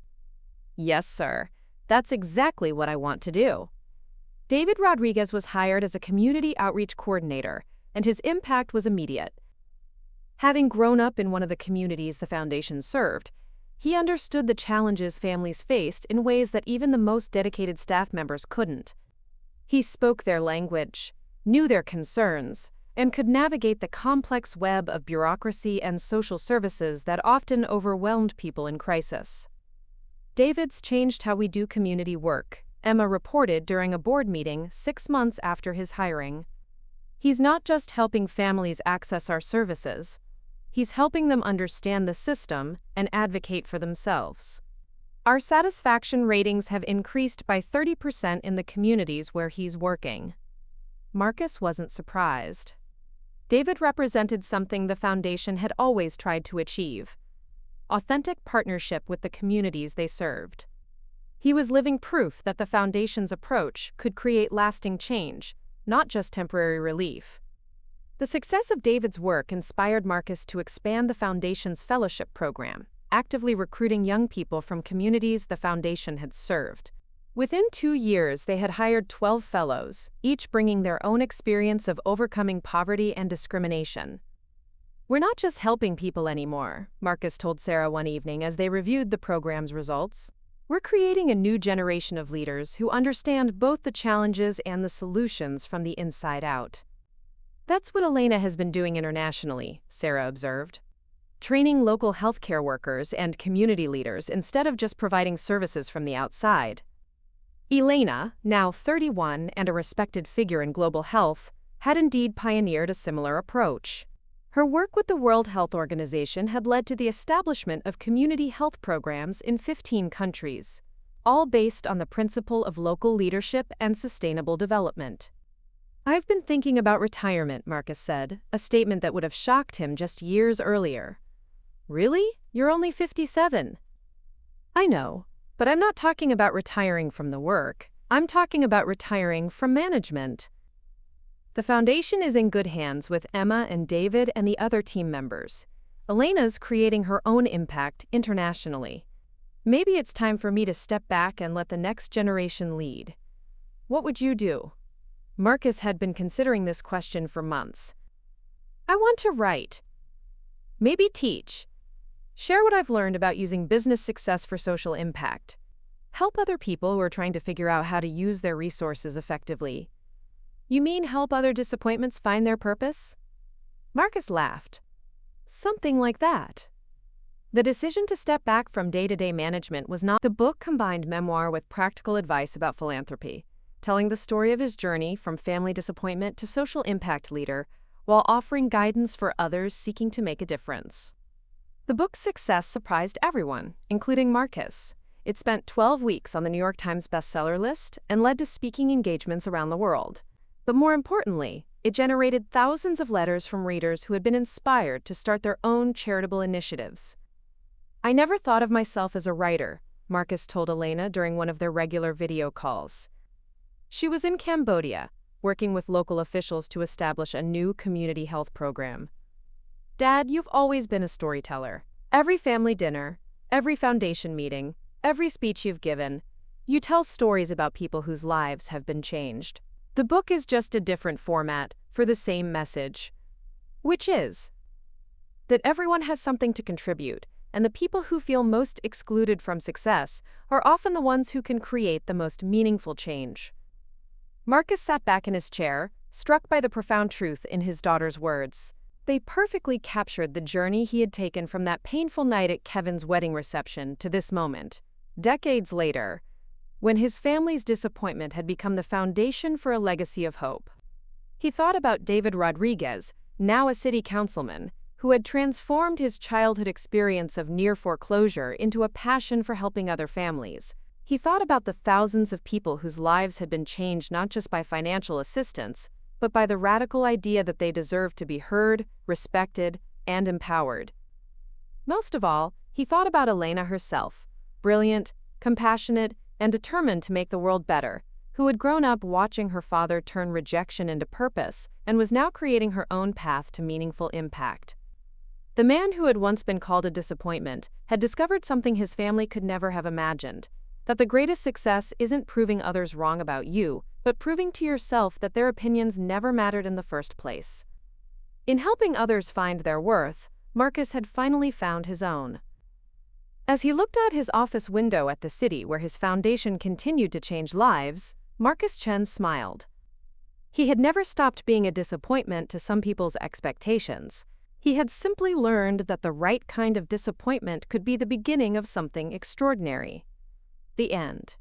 "Yes, sir. That's exactly what I want to do." David Rodriguez was hired as a community outreach coordinator, and his impact was immediate. Having grown up in one of the communities the foundation served, he understood the challenges families faced in ways that even the most dedicated staff members couldn't. He spoke their language, knew their concerns, and could navigate the complex web of bureaucracy and social services that often overwhelmed people in crisis. "David's changed how we do community work," Emma reported during a board meeting 6 months after his hiring. "He's not just helping families access our services. He's helping them understand the system and advocate for themselves. Our satisfaction ratings have increased by 30% in the communities where he's working." Marcus wasn't surprised. David represented something the foundation had always tried to achieve: authentic partnership with the communities they served. He was living proof that the foundation's approach could create lasting change, not just temporary relief. The success of David's work inspired Marcus to expand the foundation's fellowship program, actively recruiting young people from communities the foundation had served. Within 2 years, they had hired 12 fellows, each bringing their own experience of overcoming poverty and discrimination. "We're not just helping people anymore," Marcus told Sarah one evening as they reviewed the program's results. We're creating a new generation of leaders who understand both the challenges and the solutions from the inside out. That's what Elena has been doing internationally, Sarah observed. Training local healthcare workers and community leaders instead of just providing services from the outside. Elena, now 31 and a respected figure in global health, had indeed pioneered a similar approach. Her work with the World Health Organization had led to the establishment of community health programs in 15 countries, all based on the principle of local leadership and sustainable development. "I've been thinking about retirement," Marcus said, a statement that would have shocked him just years earlier. "Really? You're only 57. "I know, but I'm not talking about retiring from the work. I'm talking about retiring from management." The foundation is in good hands with Emma and David and the other team members. Elena's creating her own impact internationally. "Maybe it's time for me to step back and let the next generation lead." What would you do? Marcus had been considering this question for months. "I want to write. Maybe teach. Share what I've learned about using business success for social impact. Help other people who are trying to figure out how to use their resources effectively." "You mean help other disappointments find their purpose?" Marcus laughed. "Something like that." The decision to step back from day-to-day management was not. The book combined memoir with practical advice about philanthropy, telling the story of his journey from family disappointment to social impact leader, while offering guidance for others seeking to make a difference. The book's success surprised everyone, including Marcus. It spent 12 weeks on the New York Times bestseller list and led to speaking engagements around the world. But more importantly, it generated thousands of letters from readers who had been inspired to start their own charitable initiatives. "I never thought of myself as a writer," Marcus told Elena during one of their regular video calls. She was in Cambodia, working with local officials to establish a new community health program. "Dad, you've always been a storyteller. Every family dinner, every foundation meeting, every speech you've given, you tell stories about people whose lives have been changed. The book is just a different format for the same message, which is that everyone has something to contribute, and the people who feel most excluded from success are often the ones who can create the most meaningful change." Marcus sat back in his chair, struck by the profound truth in his daughter's words. They perfectly captured the journey he had taken from that painful night at Kevin's wedding reception to this moment, decades later, when his family's disappointment had become the foundation for a legacy of hope. He thought about David Rodriguez, now a city councilman, who had transformed his childhood experience of near foreclosure into a passion for helping other families. He thought about the thousands of people whose lives had been changed not just by financial assistance, but by the radical idea that they deserved to be heard, respected, and empowered. Most of all, he thought about Elena herself, brilliant, compassionate, and determined to make the world better, who had grown up watching her father turn rejection into purpose and was now creating her own path to meaningful impact. The man who had once been called a disappointment had discovered something his family could never have imagined, that the greatest success isn't proving others wrong about you, but proving to yourself that their opinions never mattered in the first place. In helping others find their worth, Marcus had finally found his own. As he looked out his office window at the city where his foundation continued to change lives, Marcus Chen smiled. He had never stopped being a disappointment to some people's expectations. He had simply learned that the right kind of disappointment could be the beginning of something extraordinary. The end.